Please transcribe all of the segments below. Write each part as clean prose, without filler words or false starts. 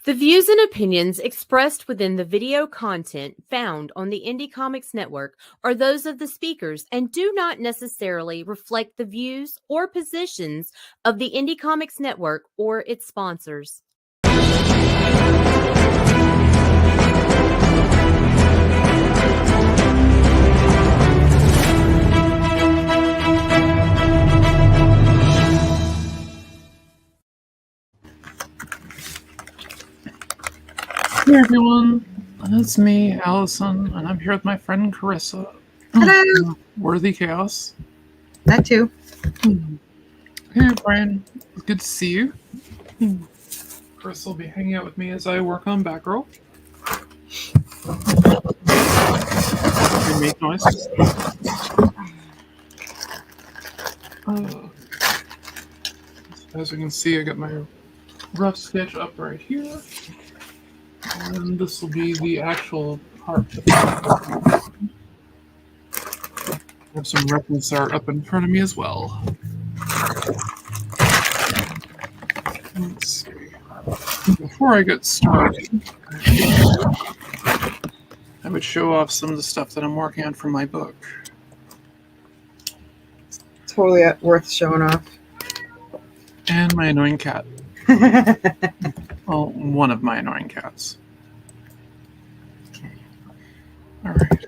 The views and opinions expressed within the video content found on the Indie Comics Network are those of the speakers and do not necessarily reflect the views or positions of the Indie Comics Network or its sponsors. Hey everyone, it's me, Alison, and I'm here with my friend Carissa. Hello! Worthy Chaos. That too. Hey Brian, it's good to see you. Carissa will be hanging out with me as I work on Batgirl. I make noise. As you can see, I got my rough sketch up right here. And this will be the actual part. I have some reference art up in front of me as well. Let's see. Before I get started, I would show off some of the stuff that I'm working on for my book. Totally worth showing off. And my annoying cat. Well, one of my annoying cats. All right.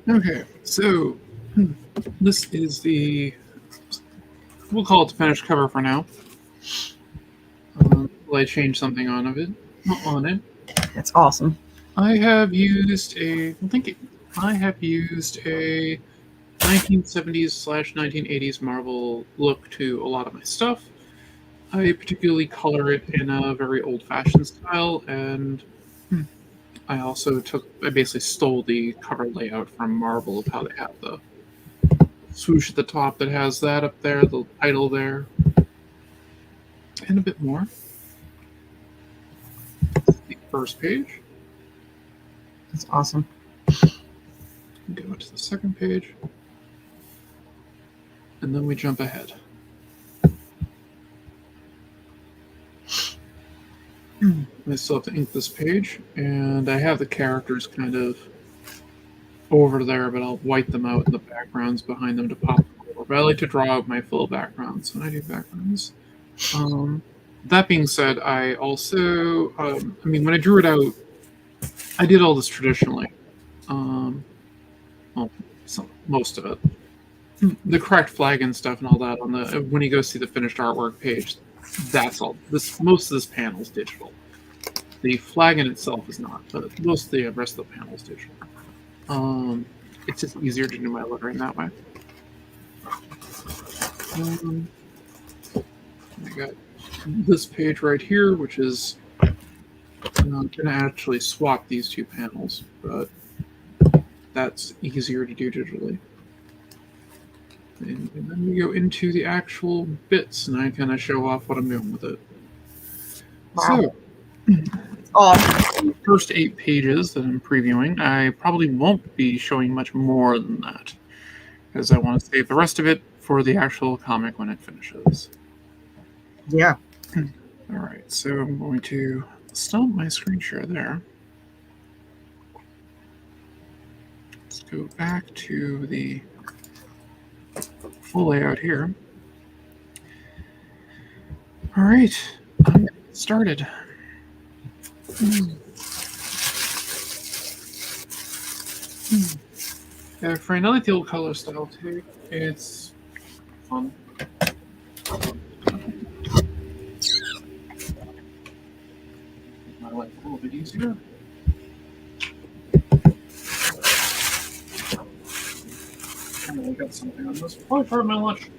Okay, so this is the, we'll call it the finished cover for now. Will I change something on it? That's awesome. I have used a 1970s/1980s Marvel look to a lot of my stuff. I particularly color it in a very old-fashioned style, and I basically stole the cover layout from Marvel of how they have the swoosh at the top that has that up there, the title there, and a bit more. The first page. That's awesome. Go to the second page, and then we jump ahead. I still have to ink this page, and I have the characters kind of over there, but I'll white them out and the backgrounds behind them to pop them over. But I like to draw out my full backgrounds when I do backgrounds. That being said, I also, when I drew it out, I did all this traditionally. Most of it. The correct flag and stuff and all that on the when you go see the finished artwork page, that's all. Most of this panel is digital. The flag in itself is not, but most of the rest of the panel is digital. It's just easier to do my lettering that way. I got this page right here, which is I'm going to actually swap these two panels, but that's easier to do digitally. And then we go into the actual bits, and I kind of show off what I'm doing with it. Wow. So, the first 8 pages that I'm previewing, I probably won't be showing much more than that, because I want to save the rest of it for the actual comic when it finishes. Yeah. All right, so I'm going to stop my screen share there. Let's go back to the full layout here. All right, I'm going to get started. Yeah, Frank, I like the old color style too. It's fun. My life a little bit easier. I got something on this. Probably part of my lunch.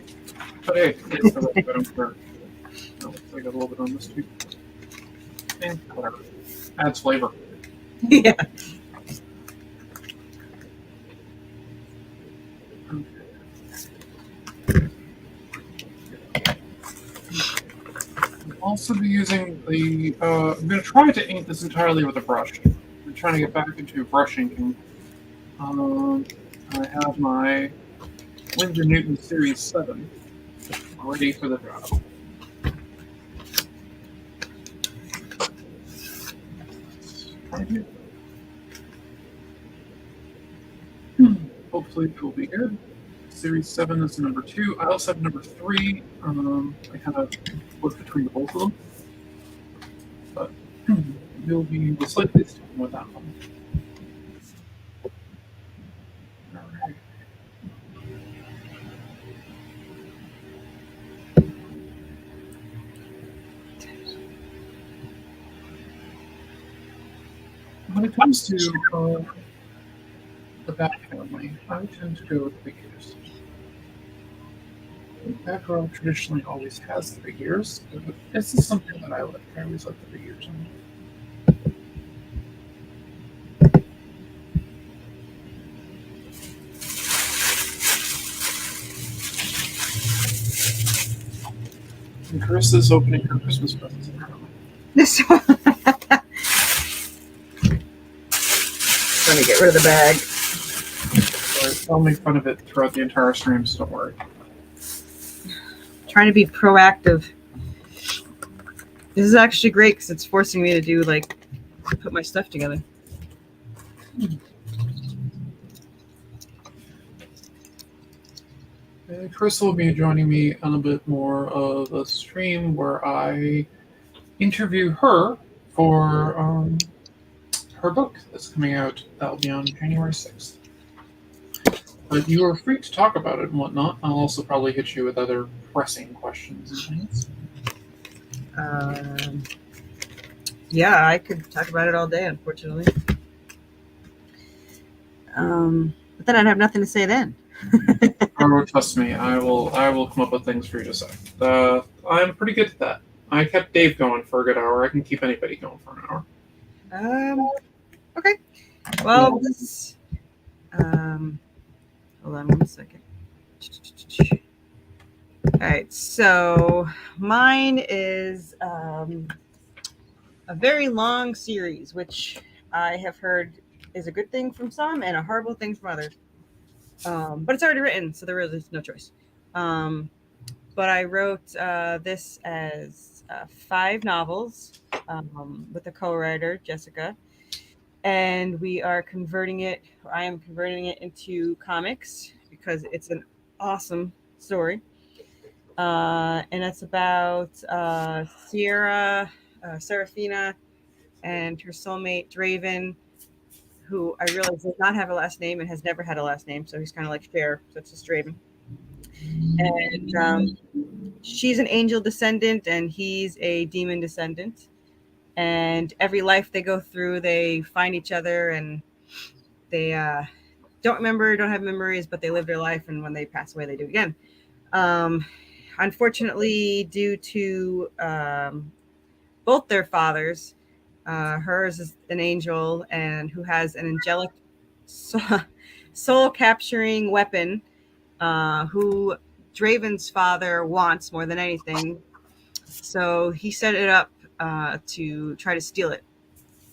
But hey, it's the right bit of work. I got a little bit on this too. And whatever. Adds flavor. Yeah. I'll also be using the. I'm going to try to ink this entirely with a brush. I'm trying to get back into brush inking. I have my Winsor Newton Series 7 ready for the drop. Hopefully it will be good. Series 7 is number 2. I also have number 3. I kind of flip between the both of them. But you'll be slightly sticking with that one. Alright. When it comes to the Bat family, I tend to go with the big ears. Batgirl traditionally always has the big ears, but this is something that I like. I always like the big ears on it. And Carissa's opening her Christmas presents apparently. This one. Let me get rid of the bag. So I'll make fun of it throughout the entire stream, so don't worry. Trying to be proactive. This is actually great because it's forcing me to do put my stuff together. Chris will be joining me on a bit more of a stream where I interview her for her book that's coming out. That'll be on January 6th. But you are free to talk about it and whatnot. I'll also probably hit you with other pressing questions and things. Yeah, I could talk about it all day, unfortunately. But then I'd have nothing to say then. Oh, trust me, I will come up with things for you to say. I'm pretty good at that. I kept Dave going for a good hour. I can keep anybody going for an hour. Okay. Well, this. Hold on 1 second. All right, so mine is a very long series, which I have heard is a good thing from some and a horrible thing from others. But it's already written, so there really is no choice. But I wrote this as 5 novels with a co-writer, Jessica. And we are converting it, or I am converting it into comics because it's an awesome story. And it's about Serafina, and her soulmate, Draven, who I realize does not have a last name and has never had a last name. So he's kind of like Cher, so it's just Draven. And she's an angel descendant and he's a demon descendant. And every life they go through, they find each other and they don't have memories, but they live their life. And when they pass away, they do it again. Unfortunately, due to both their fathers, hers is an angel and who has an angelic soul capturing weapon, who Draven's father wants more than anything. So he set it up to try to steal it.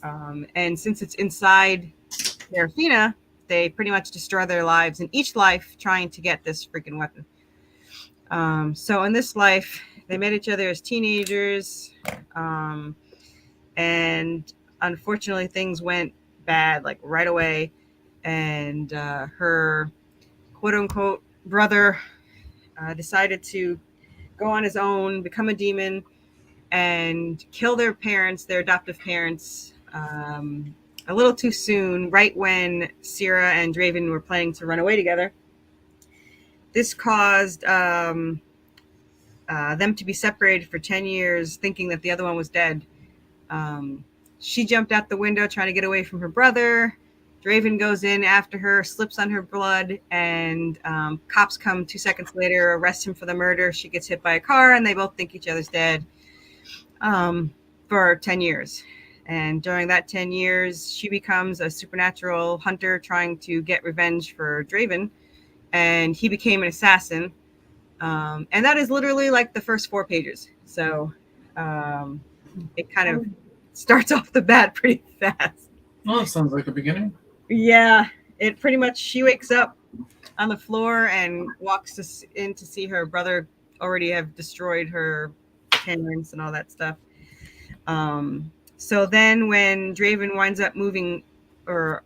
And since it's inside Serafina, they pretty much destroy their lives in each life trying to get this freaking weapon. So in this life, they met each other as teenagers. And unfortunately, things went bad, like right away. And her quote unquote brother decided to go on his own, become a demon, and kill their parents, their adoptive parents, a little too soon, right when Sierra and Draven were planning to run away together. This caused them to be separated for 10 years, thinking that the other one was dead. She jumped out the window trying to get away from her brother. Draven goes in after her, slips on her blood, and cops come 2 seconds later, arrest him for the murder. She gets hit by a car, and they both think each other's dead for 10 years. And during that 10 years, she becomes a supernatural hunter trying to get revenge for Draven, and he became an assassin. And that is literally like the first 4 pages. So it kind of starts off the bat pretty fast. Well, that sounds like a beginning. Yeah, it pretty much, she wakes up on the floor and walks in to see her brother already have destroyed her parents and all that stuff. So then when Draven winds up moving or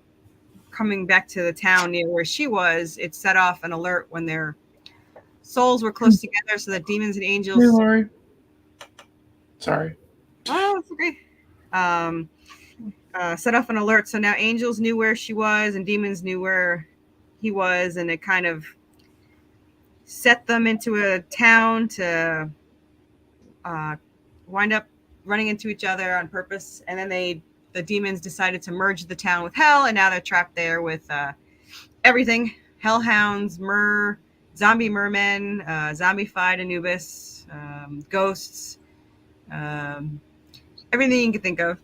coming back to the town near where she was, it set off an alert when their souls were close together so that demons and angels... Hey, Lori. Sorry. Oh, it's okay. Set off an alert. So now angels knew where she was and demons knew where he was. And it kind of set them into a town to wind up running into each other on purpose. And then the demons decided to merge the town with hell. And now they're trapped there with everything. Hellhounds, zombie mermen, zombified Anubis, ghosts, everything you can think of.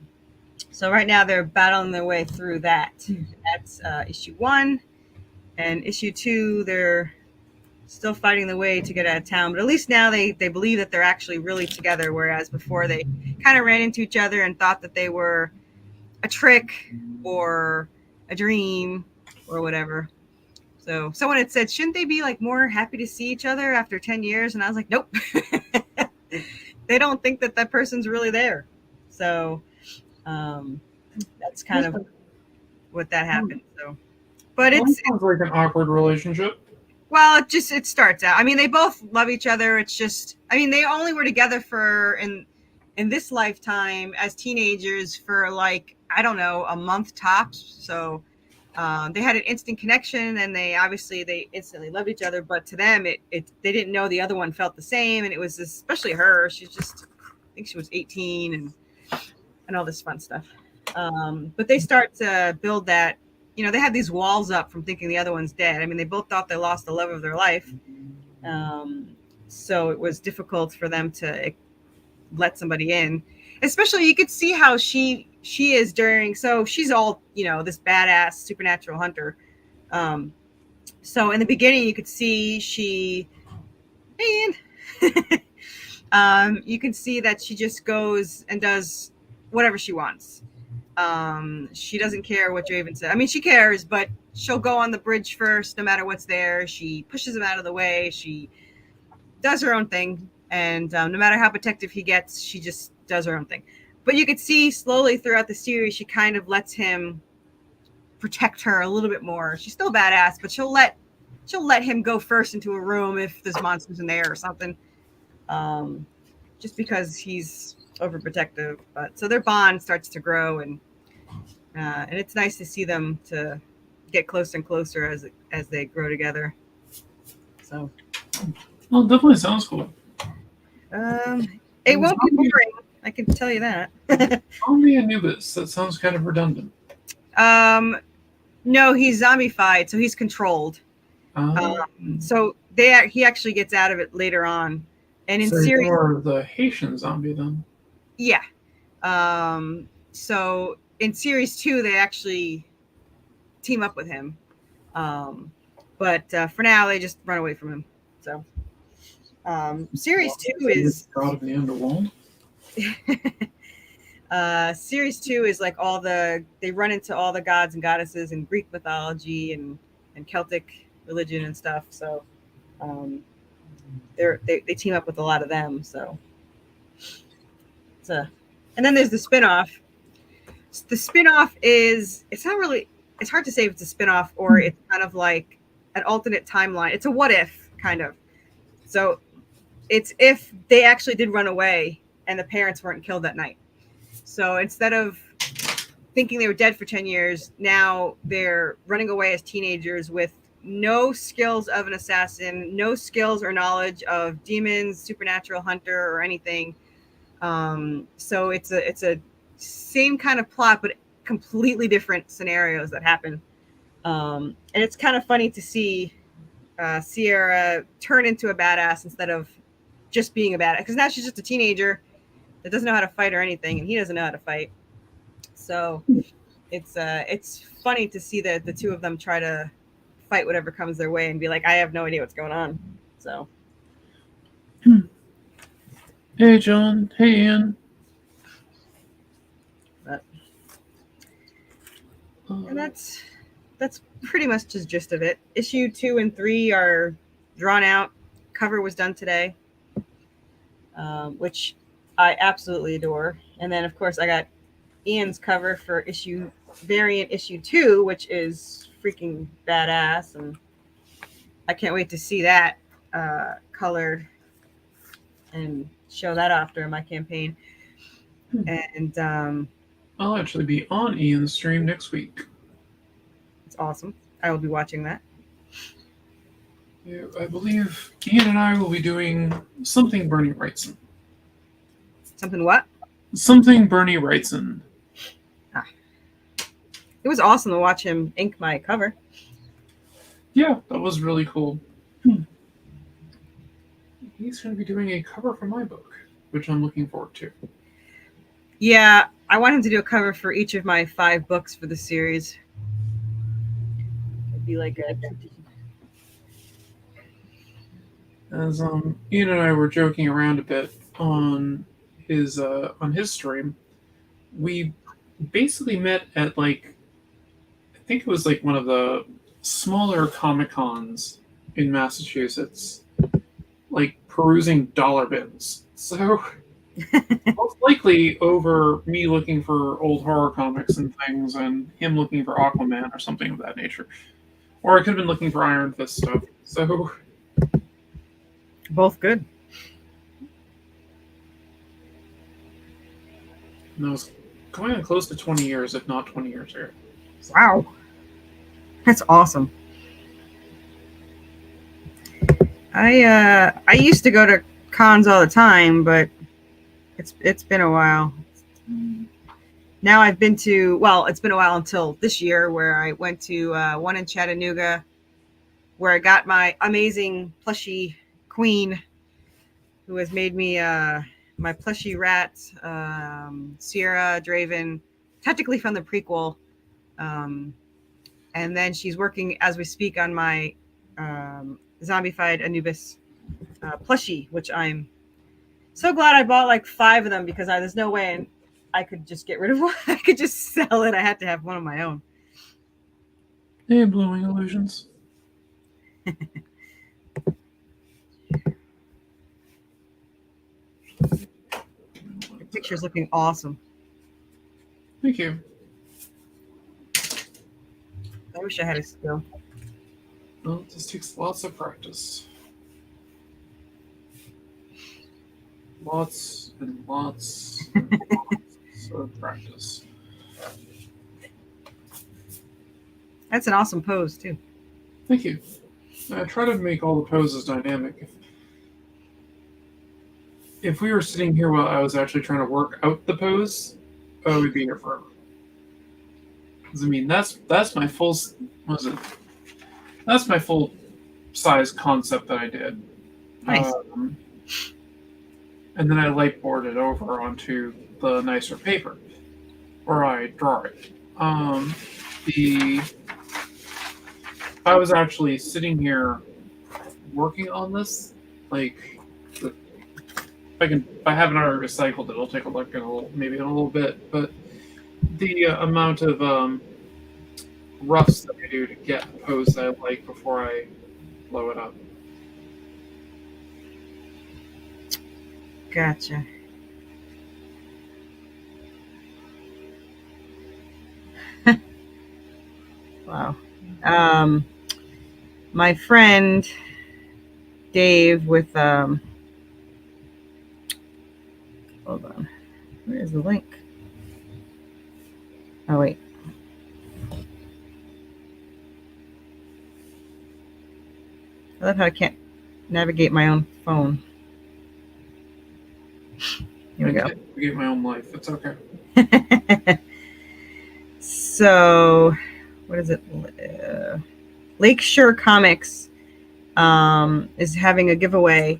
So right now they're battling their way through that. That's issue 1. And issue 2, they're still fighting the way to get out of town. But at least now they believe that they're actually really together, whereas before they kind of ran into each other and thought that they were a trick or a dream or whatever. So someone had said, shouldn't they be like more happy to see each other after 10 years? And I was like, nope. They don't think that person's really there. So that's kind of what that happened. So, but it sounds like an awkward relationship. Well, it starts out. I mean, they both love each other. It's just, I mean, they only were together for in this lifetime as teenagers for like, I don't know, a month tops. So they had an instant connection, and they instantly loved each other. But to them, they didn't know the other one felt the same, and it was especially her. She's just, I think she was 18 and all this fun stuff. But they start to build that. You know, they had these walls up from thinking the other one's dead. I mean, they both thought they lost the love of their life. So it was difficult for them to let somebody in. Especially, you could see how she is during, so she's all, you know, this badass supernatural hunter. So in the beginning, you could see you can see that she just goes and does whatever she wants. She doesn't care what Draven said. I mean, she cares, but she'll go on the bridge first, no matter what's there. She pushes him out of the way. She does her own thing. And no matter how protective he gets, she just does her own thing. But you could see slowly throughout the series, she kind of lets him protect her a little bit more. She's still badass, but she'll let him go first into a room if there's monsters in there or something. Just because he's overprotective. But so their bond starts to grow, and it's nice to see them to get closer and closer as they grow together. So, well, it definitely sounds cool. It won't be boring, I can tell you that. Zombie Anubis, that sounds kind of redundant. No, he's zombified, so he's controlled. So he actually gets out of it later on. And in series, more of the Haitian zombie then. Yeah. So in series 2, they actually team up with him. But for now, they just run away from him. So series 2 is God of the Underworld. Series 2 is like they run into all the gods and goddesses in Greek mythology and Celtic religion and stuff. So they team up with a lot of them. So and then there's the spinoff. The spinoff is, it's hard to say if it's a spinoff or it's kind of like an alternate timeline. It's a what if kind of. So it's if they actually did run away and the parents weren't killed that night. So instead of thinking they were dead for 10 years, now they're running away as teenagers with no skills of an assassin, no skills or knowledge of demons, supernatural hunter, or anything. So it's a same kind of plot, but completely different scenarios that happen. And it's kind of funny to see Sierra turn into a badass instead of just being a badass, because now she's just a teenager that doesn't know how to fight or anything, and he doesn't know how to fight. So it's funny to see the two of them try to fight whatever comes their way and be like, I have no idea what's going on. So hey John, hey Ian. And that's that's pretty much just gist of it. Issue 2 and 3 are drawn out. Cover was done today, which I absolutely adore. And then, of course, I got Ian's cover for variant issue 2, which is freaking badass, and I can't wait to see that colored and show that off during my campaign. And I'll actually be on Ian's stream next week. it's awesome. I will be watching that. Yeah, I believe Ian and I will be doing something Bernie Wrightson. Something what? Something Bernie Wrightson. It was awesome to watch him ink my cover. Yeah, that was really cool. He's going to be doing a cover for my book, which I'm looking forward to. Yeah, I want him to do a cover for each of my 5 books for the series. It'd be like a... As Ian and I were joking around a bit on his stream, we basically met at I think it was one of the smaller Comic-Cons in Massachusetts, perusing dollar bins. So most likely over me looking for old horror comics and things, and him looking for Aquaman or something of that nature. Or I could have been looking for Iron Fist stuff. So both good. and that was going on close to 20 years, if not 20 years ago. Wow. That's awesome. I used to go to cons all the time, but it's been a while. Now I've been to, well, it's been a while until this year where I went to one in Chattanooga where I got my amazing plushie queen who has made me my plushie rat, Sierra Draven, technically from the prequel. And then she's working as we speak on my zombified Anubis plushie, which I'm so glad I bought 5 of them because there's no way I could just get rid of one. I could just sell it. I had to have one of my own. Hey, Blowing Illusions. The picture's looking awesome. Thank you. I wish I had a skill. Well, it just takes lots of practice. Lots and lots and lots of practice. That's an awesome pose, too. Thank you. I try to make all the poses dynamic. If we were sitting here while I was actually trying to work out the pose, we'd be here forever. Because, I mean, that's my full... What was it? That's my full size concept that I did. Nice. And then I light board it over onto the nicer paper, or I draw it. I was actually sitting here working on this. If I haven't already recycled it, I'll take a look maybe in a little bit. But the amount of roughs that I do to get the pose that I like before I blow it up. Gotcha. Wow. My friend Dave with hold on. Where is the link? Oh wait. I love how I can't navigate my own phone. Here we go. I get my own life. It's okay. So, what is it? Lakeshore Comics is having a giveaway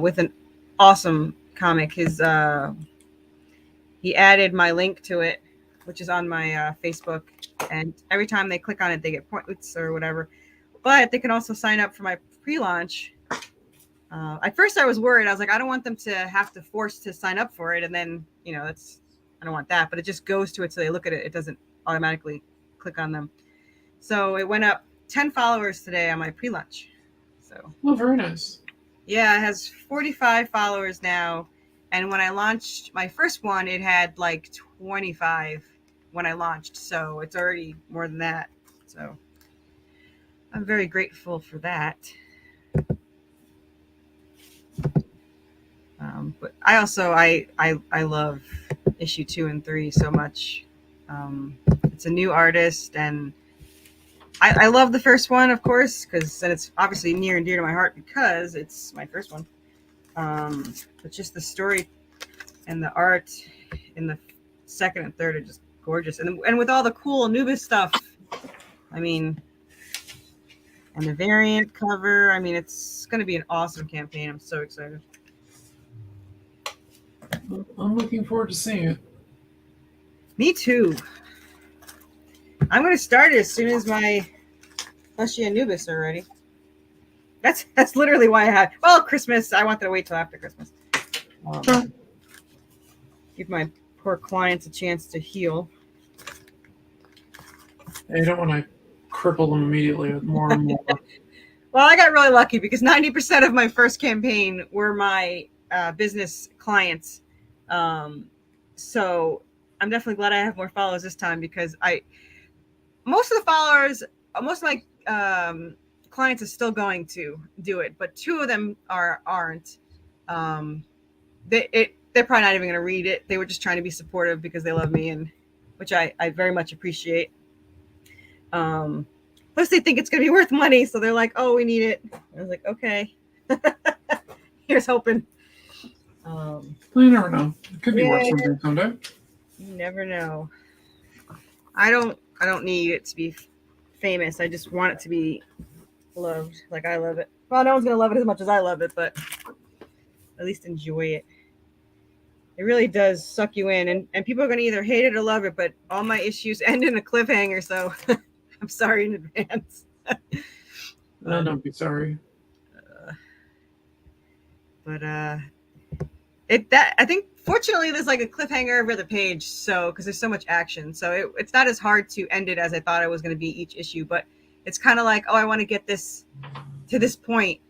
with an awesome comic. He added my link to it, which is on my Facebook, and every time they click on it, they get points or whatever. But they can also sign up for my pre-launch. At first, I was worried. I was like, I don't want them to have to force to sign up for it, and then I don't want that. But it just goes to it, so they look at it. It doesn't automatically click on them. So it went up 10 followers today on my pre-lunch. So Oh, very nice. yeah, it has 45 followers now. And when I launched my first one, it had like 25 when I launched. So it's already more than that. So I'm very grateful for that. But I also I love issue 2 and 3 so much. It's a new artist, and I love the first one, of course, because it's obviously near and dear to my heart because it's my first one. But just the story and the art in the second and third are just gorgeous, and with all the cool Anubis stuff. I mean, and the variant cover. I mean, it's going to be an awesome campaign. I'm so excited. I'm looking forward to seeing it. Me too. I'm going to start it as soon as my Plushy Anubis are ready. That's literally why I had. Well, Christmas. I wanted to wait till after Christmas. Sure. Give my poor clients a chance to heal. You don't want to cripple them immediately with more and more. Well, I got really lucky because 90% of my first campaign were my business clients. So I'm definitely glad I have more followers this time because most of my clients are still going to do it, but 2 of them aren't. They're probably not even going to read it. They were just trying to be supportive because they love me, and which I very much appreciate. Plus, they think it's going to be worth money, so they're like, "Oh, we need it." I was like, "Okay, here's hoping." Well, you never know. It could be worth something someday. You never know. I don't need it to be famous. I just want it to be loved like I love it. Well, no one's going to love it as much as I love it, but at least enjoy it. It really does suck you in, and people are going to either hate it or love it, but all my issues end in a cliffhanger, so I'm sorry in advance. No, don't be sorry. I think fortunately there's like a cliffhanger every other page, so because there's so much action, so it's not as hard to end it as I thought it was going to be each issue, but it's kind of like, oh, I want to get this to this point,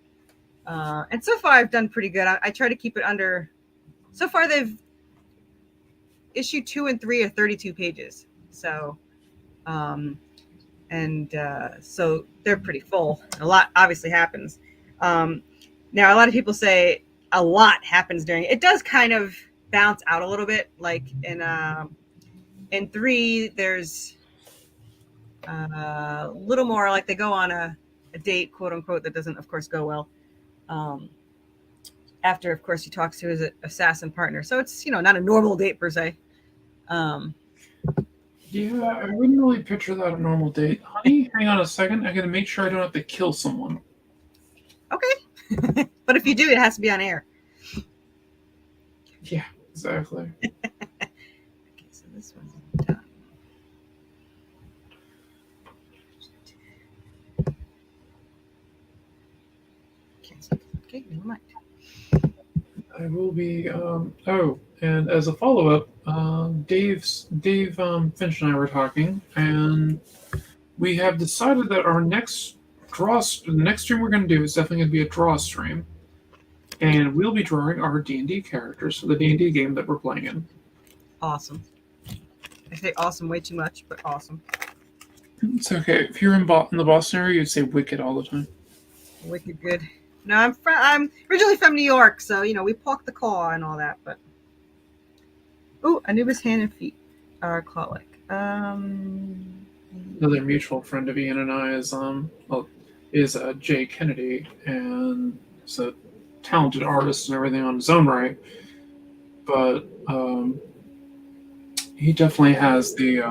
and so far I've done pretty good. I try to keep it under. So far they've issue 2 and 3 are 32 pages, so so they're pretty full. A lot obviously happens. Now a lot of people say a lot happens during it. It does kind of bounce out a little bit. Like in 3, there's a little more, like they go on a date, quote unquote, that doesn't, of course, go well. After, of course, he talks to his assassin partner. So it's, not a normal date per se. Yeah, I wouldn't really picture that a normal date. Honey, hang on a second. I gotta make sure I don't have to kill someone. Okay. But if you do, it has to be on air. Yeah, exactly. Okay, so this one's done. Okay, never mind. I will be. And as a follow-up, Dave Finch and I were talking, and we have decided that the next stream we're going to do is definitely going to be a draw stream, and we'll be drawing our D&D characters for the D&D game that we're playing in. Awesome. I say awesome way too much, but awesome. It's okay. If you're in the Boston area, you'd say wicked all the time. Wicked good. No, I'm originally from New York, so we walk the claw and all that. But Anubis hand and feet are claw-like. Another mutual friend of Ian and I is Jay Kennedy, and he's a talented artist and everything on his own right. But he definitely has the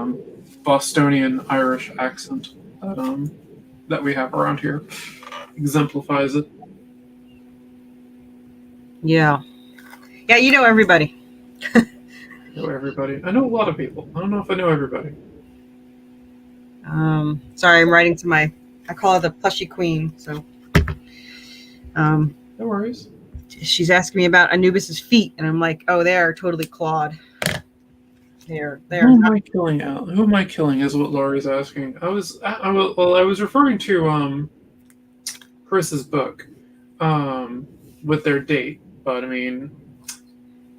Bostonian Irish accent that we have around here. Exemplifies it. Yeah, everybody. I know everybody. I know a lot of people. I don't know if I know everybody. Sorry, I'm writing to I call her the plushy queen. So, no worries. She's asking me about Anubis's feet, and I'm like, oh, they are totally clawed. They're Who am I killing? Who am I killing? Is what Laurie's asking. I was referring to Chris's book, with their date. But I mean,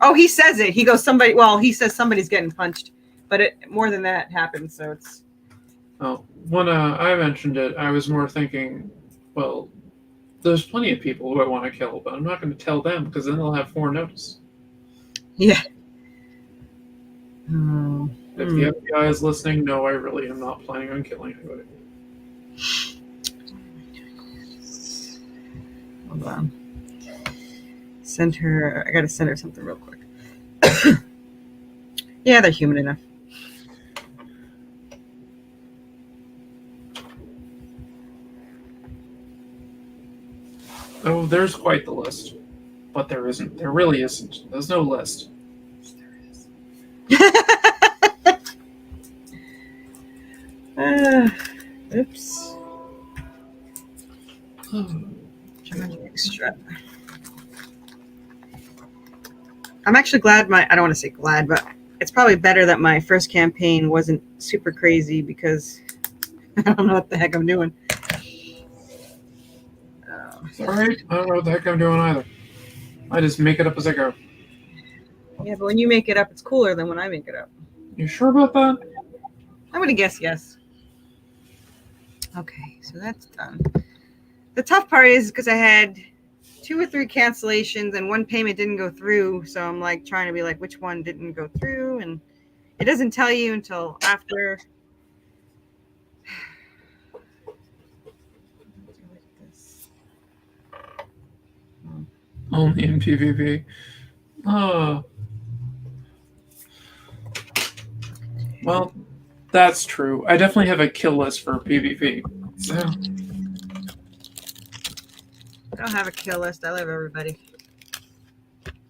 oh, he says it. He goes somebody. Well, he says somebody's getting punched, but more than that happens. So it's. oh, when I mentioned it, I was more thinking, well, there's plenty of people who I want to kill, but I'm not going to tell them because then they'll have foreknowledge. Yeah. If the FBI is listening, no, I really am not planning on killing anybody. Hold on. Send her. I gotta send her something real quick. Yeah, they're human enough. Oh, there's quite the list. But there isn't. There really isn't. There's no list. Oops. Extra. I'm actually glad I don't want to say glad, but it's probably better that my first campaign wasn't super crazy because I don't know what the heck I'm doing. It's alright. I don't know what the heck I'm doing either. I just make it up as I go. Yeah, but when you make it up, it's cooler than when I make it up. You sure about that? I'm going to guess yes. Okay, so that's done. The tough part is because I had 2 or 3 cancellations and one payment didn't go through. So I'm like trying to be like, which one didn't go through? And it doesn't tell you until after. Only in PvP. Well, that's true. I definitely have a kill list for PvP. So. I don't have a kill list. I love everybody.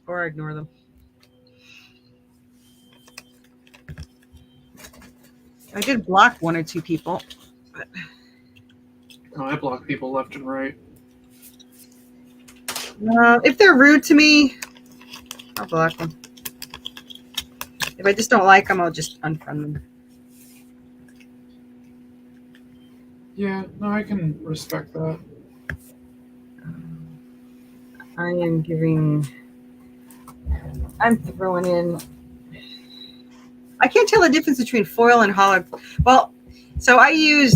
Or I ignore them. I did block 1 or 2 people. But... Oh, I block people left and right. If they're rude to me, I'll block them. If I just don't like them, I'll just unfriend them. Yeah, no, I can respect that. I'm throwing in. I can't tell the difference between foil and hollow. Well, so I used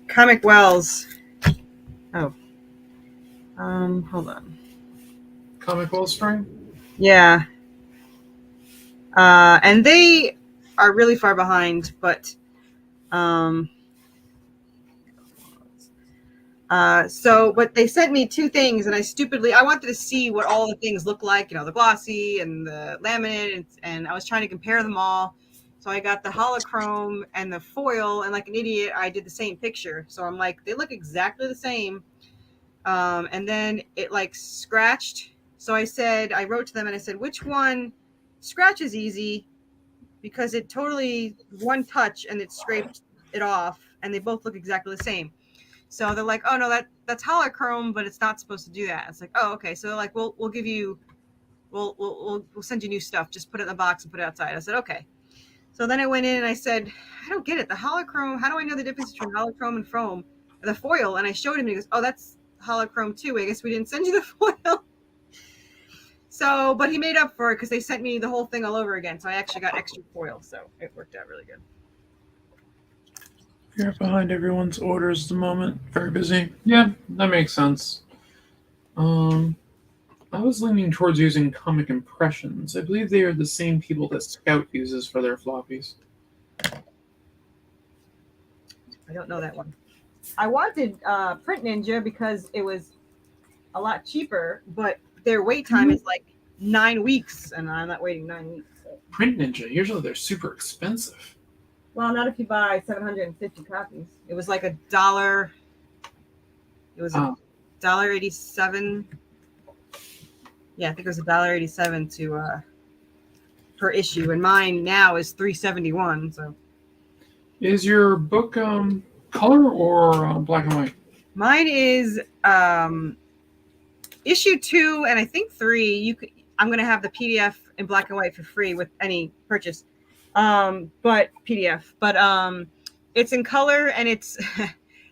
Comic Wells. Oh. Hold on. Comic Well string? Yeah. And they are really far behind, but but they sent me 2 things, and I wanted to see what all the things look like, the glossy and the laminate, and I was trying to compare them all. So I got the holochrome and the foil, and like an idiot, I did the same picture. So I'm like, they look exactly the same. And then it like scratched. So I wrote to them and I said, which one scratches easy? Because it totally one touch and it scraped it off, and they both look exactly the same. So they're like, oh no, that's holochrome, but it's not supposed to do that. It's like, oh, okay. So they're like, we'll give you, we'll send you new stuff. Just put it in the box and put it outside. I said, okay. So then I went in and I said, I don't get it. The holochrome, how do I know the difference between holochrome and foam? The foil. And I showed him, and he goes, oh, that's holochrome too. I guess we didn't send you the foil. So, but he made up for it because they sent me the whole thing all over again. So I actually got extra foil. So it worked out really good. You're behind everyone's orders at the moment. Very busy. Yeah, that makes sense. I was leaning towards using Comic Impressions. I believe they are the same people that Scout uses for their floppies. I don't know that one. I wanted Print Ninja because it was a lot cheaper, but their wait time is like 9 weeks, and I'm not waiting 9 weeks. So. Print Ninja, usually they're super expensive. Well, not if you buy 750 copies. It was like $1. It was $1.87. Yeah, I think it was $1.87 to per issue, and mine now is $3.71. So, is your book color or black and white? Mine is issue 2, and I think 3. I'm going to have the PDF in black and white for free with any purchase. But PDF. But it's in color and it's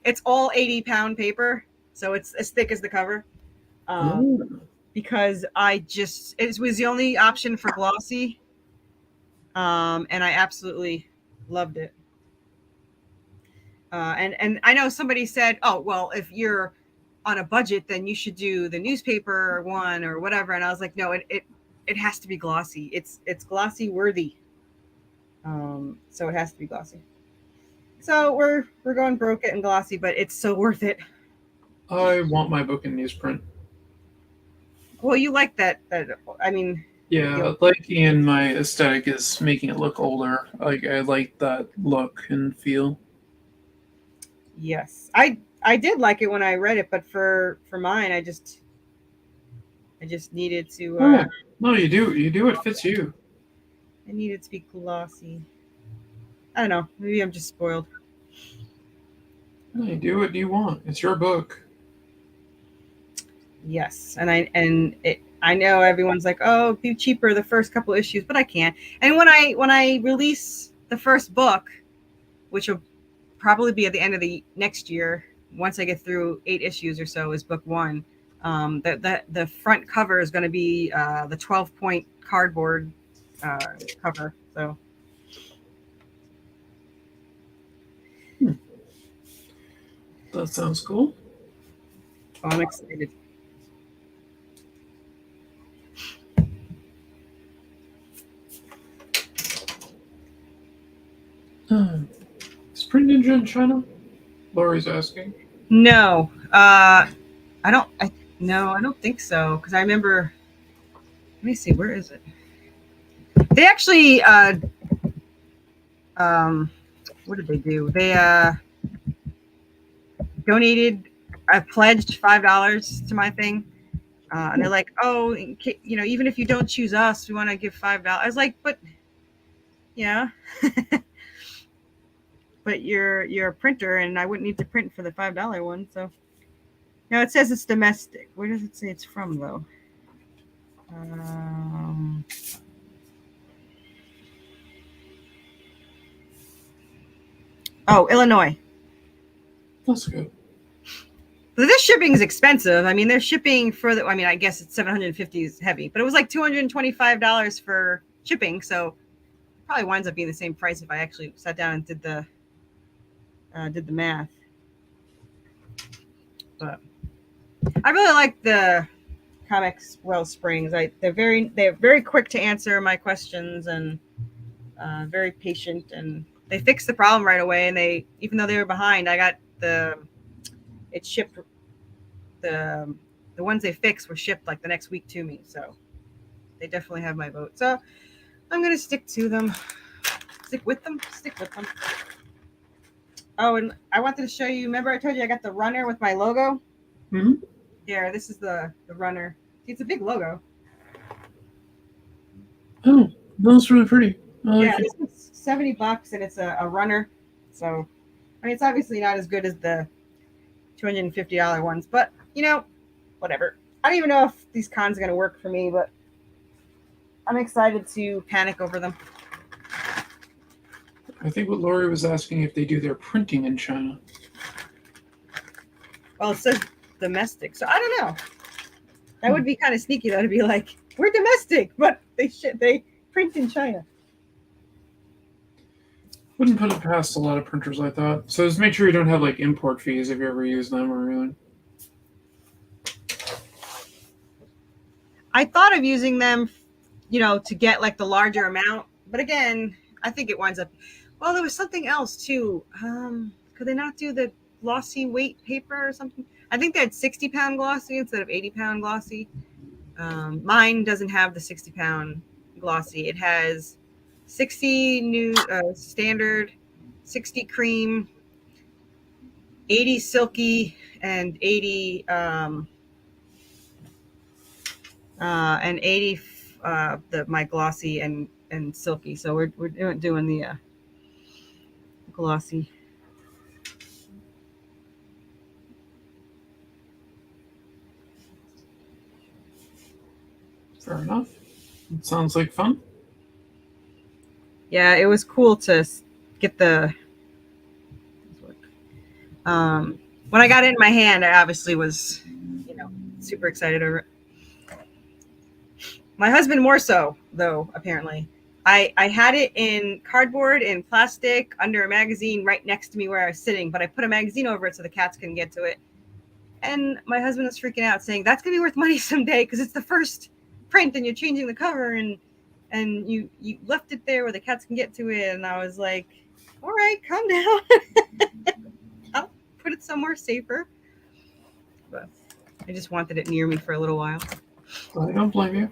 it's all 80-pound paper, so it's as thick as the cover. Because it was the only option for glossy, and I absolutely loved it. And I know somebody said, "Oh, well, if you're on a budget, then you should do the newspaper one or whatever." And I was like, "No, it has to be glossy. It's glossy worthy. So it has to be glossy." So we're going broke getting glossy, but it's so worth it. I want my book in newsprint. Well, you like that. I mean, yeah, like Ian, my aesthetic is making it look older. Like I like that look and feel. Yes, I did like it when I read it, but for mine, I just needed to. No, you do. You do. It fits you. I needed to be glossy. I don't know. Maybe I'm just spoiled. No, you do what you want. It's your book. Yes, and I know everyone's like, "Oh, be cheaper the first couple issues," but I can't. And when I release the first book, which will probably be at the end of the next year, once I get through 8 issues or so, is book 1. The front cover is going to be the 12-point cardboard cover. So. That sounds cool. Oh, I'm excited. Is Print Ninja in China? Lori's asking. No, I don't think so. Because I remember. Let me see. Where is it? They actually. What did they do? They donated. I pledged $5 to my thing, and they're like, "Oh, even if you don't choose us, we want to give $5." I was like, "But, yeah." But you're a printer, and I wouldn't need to print for the $5 one. So now it says it's domestic. Where does it say it's from, though? Oh, Illinois. That's good. But this shipping is expensive. I mean, they're shipping further. I mean, I guess it's $750 is heavy, but it was like $225 for shipping. So it probably winds up being the same price if I actually sat down and did the math. But I really like the Comics Wellsprings. They're very quick to answer my questions and very patient, and they fixed the problem right away. And even though they were behind, I got it shipped. The ones they fixed were shipped like the next week to me, so they definitely have my vote. So I'm gonna stick with them. Oh, and I wanted to show you. Remember, I told you I got the runner with my logo. Mm-hmm. Here, this is the runner. See, it's a big logo. Oh, that's really pretty. Yeah, this was $70, and it's a runner. So, I mean, it's obviously not as good as the $250 ones, but whatever. I don't even know if these cons are going to work for me, but I'm excited to panic over them. I think what Lori was asking if they do their printing in China. Well, it says domestic, so I don't know. That would be kind of sneaky, though, to be like, we're domestic, but they print in China. Wouldn't put it past a lot of printers, I thought. So just make sure you don't have like import fees if you ever use them or anything. I thought of using them, to get like the larger amount, but again, I think it winds up. Well, there was something else too. Could they not do the glossy weight paper or something? I think they had 60-pound glossy instead of 80-pound glossy. Mine doesn't have the 60-pound glossy. It has 60 new standard, 60 cream, 80 silky, and 80 and 80 my glossy and silky. So we're doing the glossy. Fair enough. It sounds like fun. Yeah, it was cool to get the. When I got it in my hand, I obviously was, super excited over it. My husband more so, though, apparently. I had it in cardboard and plastic under a magazine right next to me where I was sitting, but I put a magazine over it so the cats couldn't get to it. And my husband was freaking out, saying, that's going to be worth money someday because it's the first print and you're changing the cover and you left it there where the cats can get to it. And I was like, all right, calm down. I'll put it somewhere safer. But I just wanted it near me for a little while. I don't blame you.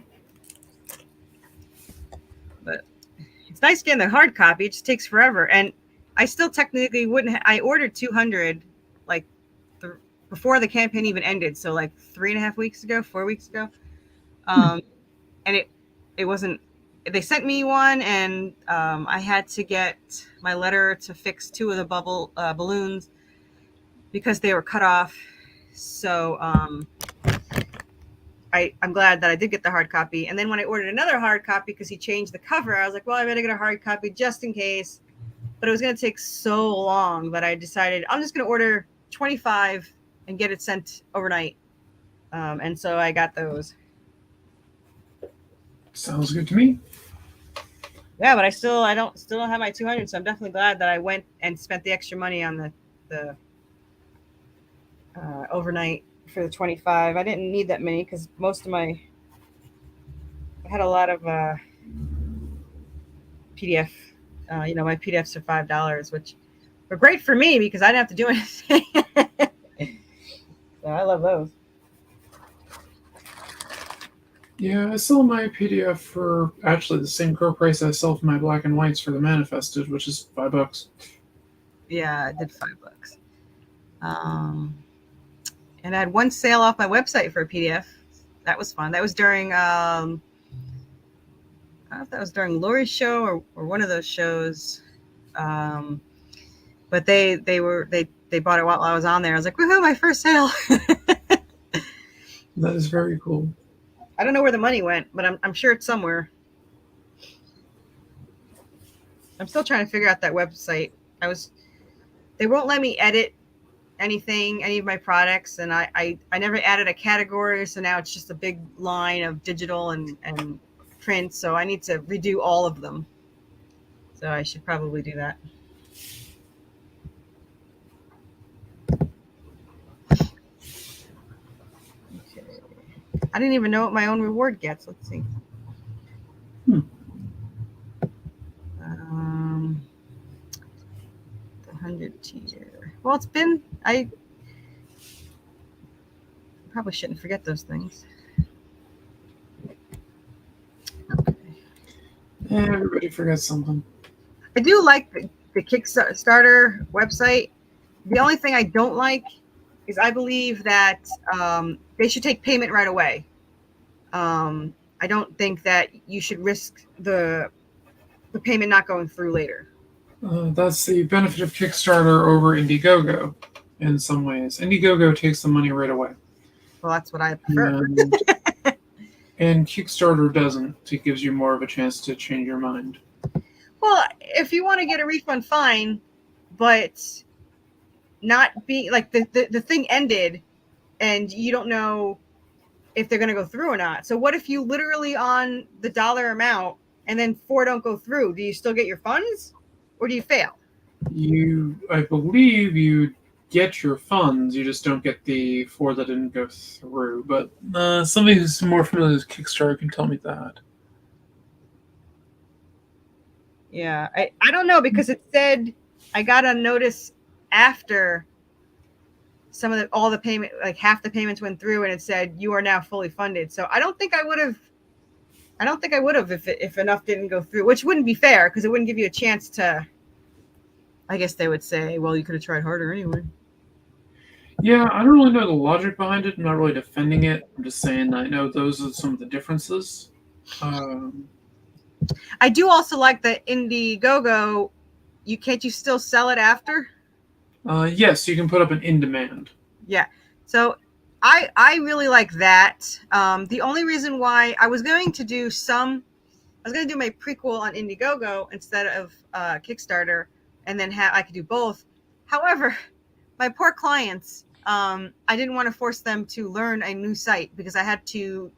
But it's nice getting the hard copy. It just takes forever. And I still technically wouldn't. I ordered 200 like before the campaign even ended. So like 4 weeks ago. And it wasn't. They sent me one, and I had to get my letter to fix 2 of the balloons because they were cut off. So I'm glad that I did get the hard copy. And then when I ordered another hard copy because he changed the cover, I was like, well, I better get a hard copy just in case. But it was going to take so long that I decided I'm just going to order 25 and get it sent overnight. And so I got those. Sounds good to me. Yeah, but I still don't have my 200, so I'm definitely glad that I went and spent the extra money on the overnight for the 25. I didn't need that many because I had a lot of PDF. My PDFs are $5, which were great for me because I didn't have to do anything. So I love those. Yeah, I sell my PDF for actually the same core price I sell for my black and whites for the Manifested, which is $5. Yeah, I did $5. And I had one sale off my website for a PDF. That was fun. That was during I don't know if that was during Lori's show or one of those shows. But they bought it while I was on there. I was like, woohoo, my first sale. That is very cool. I don't know where the money went, but I'm sure it's somewhere. I'm still trying to figure out that website. They won't let me edit any of my products, and I never added a category, so now it's just a big line of digital and print, so I need to redo all of them. So I should probably do that. I didn't even know what my own reward gets. Let's see. The 100 tier. Well, it's been. I probably shouldn't forget those things. Okay. Everybody forgets something. I do like the Kickstarter website. The only thing I don't like is I believe that they should take payment right away. I don't think that you should risk the payment not going through later. That's the benefit of Kickstarter over Indiegogo in some ways. Indiegogo takes the money right away. Well, that's what I prefer. And Kickstarter doesn't. It gives you more of a chance to change your mind. Well, if you want to get a refund, fine, but not be like the thing ended and you don't know if they're going to go through or not. So what if you literally on the dollar amount and then 4 don't go through? Do you still get your funds or do you fail? I believe you get your funds. You just don't get the 4 that didn't go through. But somebody who's more familiar with Kickstarter can tell me that. Yeah, I don't know because it said I got a notice after all the payment, like half the payments went through, and it said you are now fully funded. So I don't think I would have if enough didn't go through, which wouldn't be fair because it wouldn't give you a chance to. I guess they would say, well, you could have tried harder anyway. Yeah, I don't really know the logic behind it. I'm not really defending it. I'm just saying I know those are some of the differences. I do also like the Indiegogo. Can't you still sell it after? Yes, you can put up an in demand. Yeah. So I really like that. The only reason why I was going to do some I was gonna do my prequel on Indiegogo instead of Kickstarter, and then I could do both. However, my poor clients, I didn't want to force them to learn a new site because I had to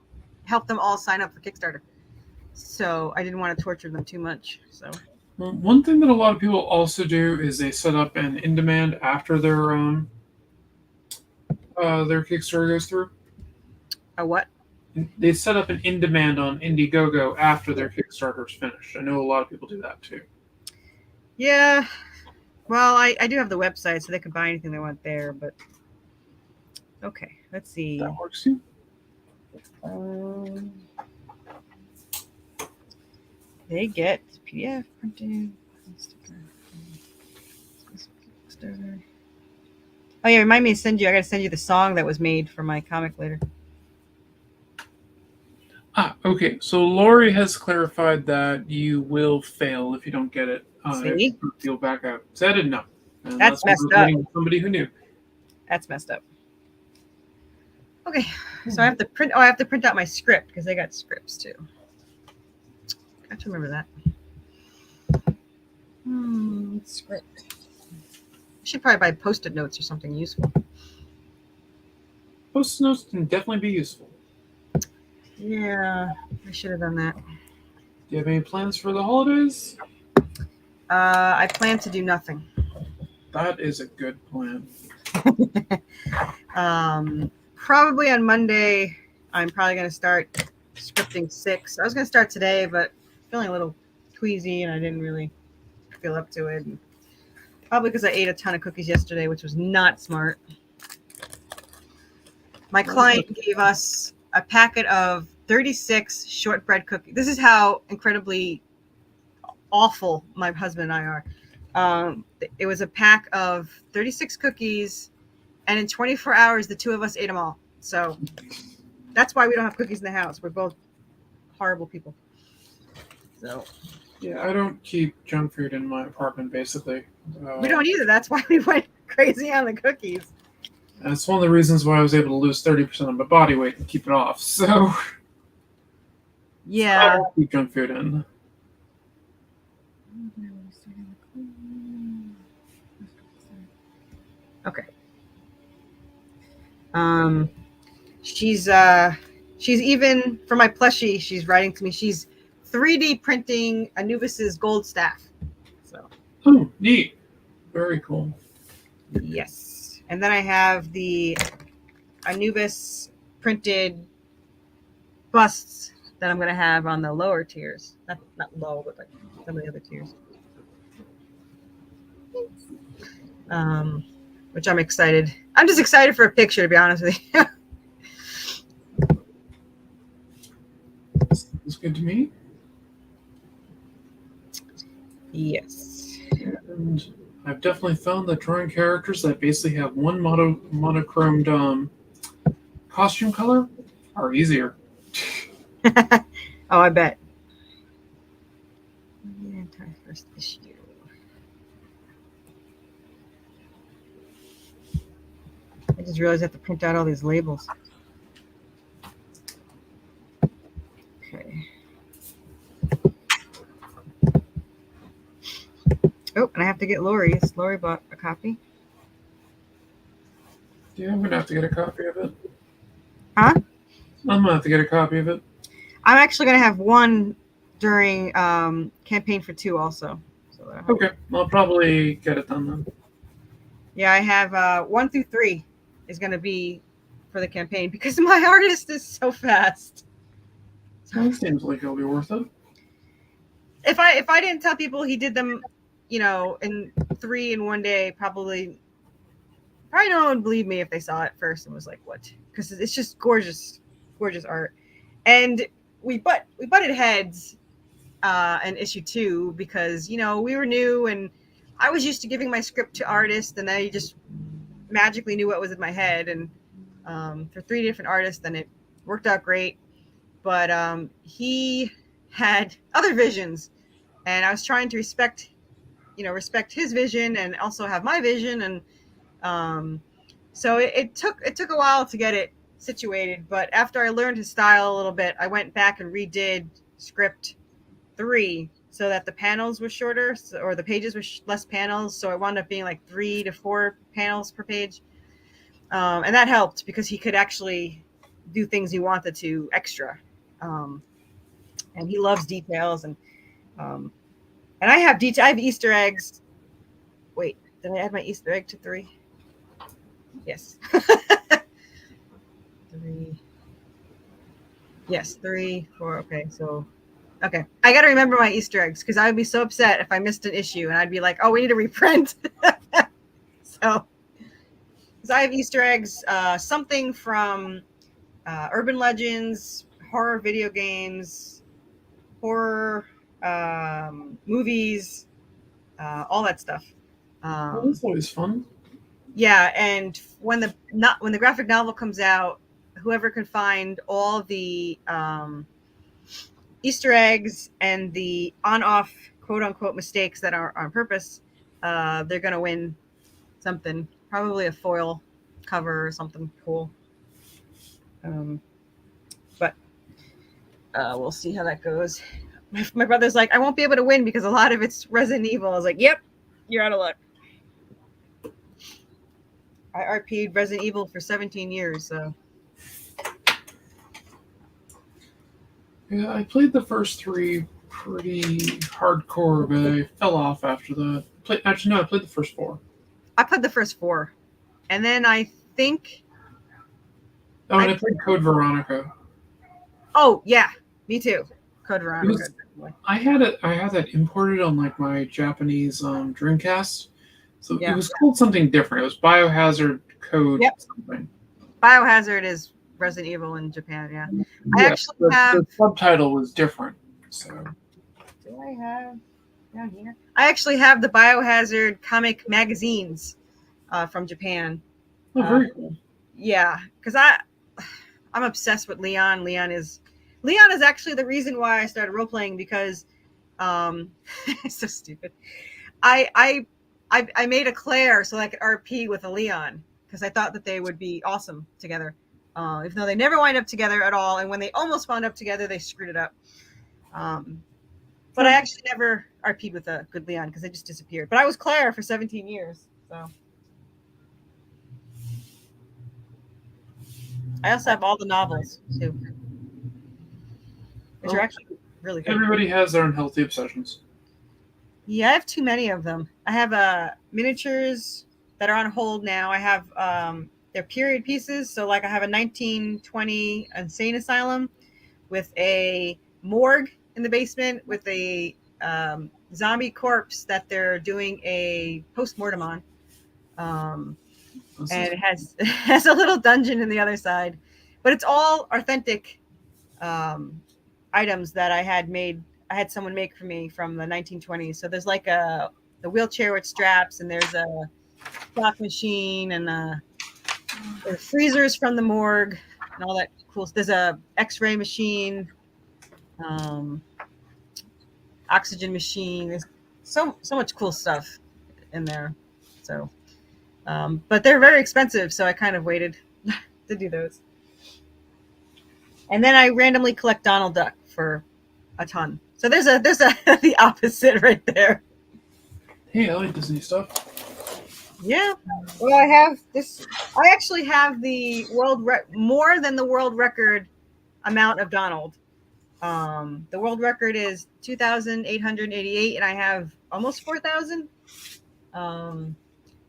help them all sign up for Kickstarter. So I didn't want to torture them too much. So Well, one thing that a lot of people also do is they set up an in-demand after their Kickstarter goes through. a what? They set up an in-demand on Indiegogo after their Kickstarter's finished. I know a lot of people do that too. Yeah. Well, I do have the website, so they could buy anything they want there. But okay, let's see. That works too. They get PDF printed. Oh yeah, remind me to send you. I got to send you the song that was made for my comic later. Okay. So Lori has clarified that you will fail if you don't get it. See? You'll back out. So I didn't know. And That's messed up. Somebody who knew. That's messed up. Okay, so I have to print. Oh, I have to print out my script because they got scripts too. I have to remember that. Script. I should probably buy Post-it notes or something useful. Post-it notes can definitely be useful. Yeah, I should have done that. Do you have any plans for the holidays? I plan to do nothing. That is a good plan. Probably on Monday, I'm probably going to start scripting 6. I was going to start today, but feeling a little queasy and I didn't really feel up to it. Probably because I ate a ton of cookies yesterday, which was not smart. My client gave us a packet of 36 shortbread cookies. This is how incredibly awful my husband and I are. It was a pack of 36 cookies, and in 24 hours, the two of us ate them all. So that's why we don't have cookies in the house. We're both horrible people. So yeah, I don't keep junk food in my apartment, basically. We don't either. That's why we went crazy on the cookies. That's one of the reasons why I was able to lose 30% of my body weight and keep it off. So yeah, I don't keep junk food in. Okay. She's even for my plushie. She's writing to me. She's 3D printing Anubis's gold staff. So. Oh, neat. Very cool. Yes, and then I have the Anubis printed busts that I'm gonna have on the lower tiers. Not low, but like some of the other tiers. Which I'm excited. I'm just excited for a picture, to be honest with you. Sounds good to me. Yes. And I've definitely found that drawing characters that basically have one monochromed costume color are easier. Oh, I bet. The entire first issue. I just realized I have to print out all these labels. Okay. Oh, and I have to get Lori. Yes, Lori bought a copy. Yeah, I'm going to have to get a copy of it. Huh? I'm going to have to get a copy of it. I'm actually going to have one during campaign for 2 also. So Okay, I'll probably get it done then. Yeah, I have 1 through 3 is going to be for the campaign because my artist is so fast. That seems like it'll be worth it. If I didn't tell people he did them, in 3 in one day, probably no one would believe me if they saw it first and was like, "What?" Because it's just gorgeous art. And we butted heads in issue 2 because we were new and I was used to giving my script to artists and they just magically knew what was in my head. And for 3 different artists, then it worked out great. But he had other visions, and I was trying to respect his vision and also have my vision. And so it took a while to get it situated. But after I learned his style a little bit, I went back and redid script 3 so that the panels were shorter, or the pages were less panels. So it wound up being like 3 to 4 panels per page. And that helped because he could actually do things he wanted to extra. And he loves details. And I have I have Easter eggs. Wait, did I add my Easter egg to 3? Yes. 3. Yes, 3, 4. Okay, so okay. I got to remember my Easter eggs because I would be so upset if I missed an issue and I'd be like, oh, we need to reprint. So I have Easter eggs, something from urban legends, horror video games, horror movies, all that stuff. Well, that's always fun. Yeah, and when the graphic novel comes out, whoever can find all the Easter eggs and the on-off quote-unquote mistakes that are on purpose, they're going to win something, probably a foil cover or something cool. But we'll see how that goes. My brother's like, I won't be able to win because a lot of it's Resident Evil. I was like, yep, you're out of luck. I RP'd Resident Evil for 17 years, so. Yeah, I played the first 3 pretty hardcore, but I fell off after that. I played the first 4. I played the first 4. And then I think... Oh, and I played Code Veronica. Oh, yeah. Me too. Code Veronica. I had that imported on like my Japanese Dreamcast. So It was called something different. It was Biohazard Code something. Biohazard is Resident Evil in Japan, yeah. I actually have... The subtitle was different. So. Do I have down here? I actually have the Biohazard comic magazines from Japan. Oh, very cool. Yeah, because I'm obsessed with Leon. Leon is actually the reason why I started role playing because it's so stupid. I made a Claire so I could RP with a Leon because I thought that they would be awesome together. Even though they never wind up together at all, and when they almost wound up together, they screwed it up. But I actually never RP'd with a good Leon because they just disappeared. But I was Claire for 17 years, so. I also have all the novels too, which are actually really good. Everybody has their unhealthy obsessions. Yeah, I have too many of them. I have miniatures that are on hold now. I have they're period pieces. So like I have a 1920 insane asylum with a morgue in the basement with a zombie corpse that they're doing a post-mortem on. And it has a little dungeon in the other side, but it's all authentic items that I had someone make for me from the 1920s. So there's like the wheelchair with straps, and there's a clock machine, and there's freezers from the morgue, and all that cool. There's a X-ray machine, oxygen machine. There's so much cool stuff in there. So. But they're very expensive, so I kind of waited to do those. And then I randomly collect Donald Duck for a ton. So there's the opposite right there. Hey, I like Disney stuff. Yeah. Well, I actually have the more than the world record amount of Donald. The world record is 2,888, and I have almost 4,000.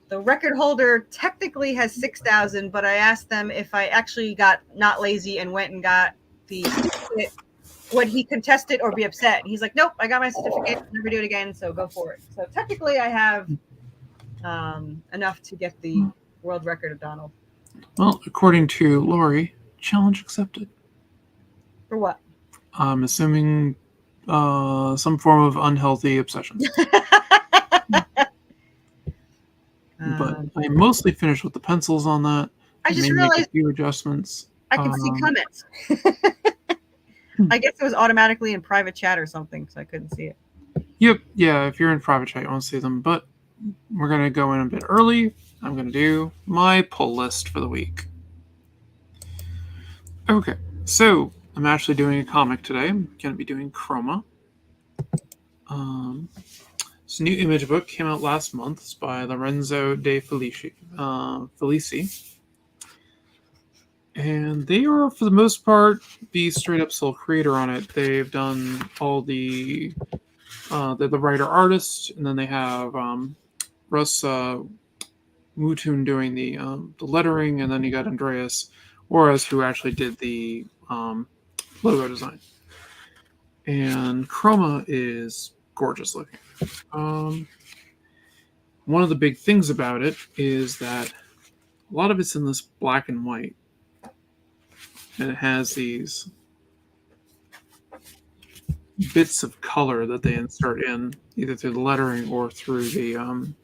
The record holder technically has 6,000, but I asked them if I actually got not lazy and went and got the certificate, would he contest it or be upset? And he's like, nope, I got my certificate. I'll never do it again, so go for it. So technically I have enough to get the world record of Donald. Well, according to Lori, challenge accepted. For what? I'm assuming some form of unhealthy obsession. But I mostly finished with the pencils on that. I just realized make a few adjustments. I can see comments. I guess it was automatically in private chat or something, so I couldn't see it. Yep. Yeah, if you're in private chat, you won't see them. But we're going to go in a bit early. I'm going to do my pull list for the week. Okay. So I'm actually doing a comic today. I'm going to be doing Chroma. This new image book came out last month. It's by Lorenzo de Felici. And they are, for the most part, the straight up sole creator on it. They've done all they're the writer artist, and then they have Russ Mutun doing the lettering, and then you got Andreas Juarez, who actually did the logo design. And Chroma is gorgeous looking. One of the big things about it is that a lot of it's in this black and white. And it has these bits of color that they insert in, either through the lettering or through the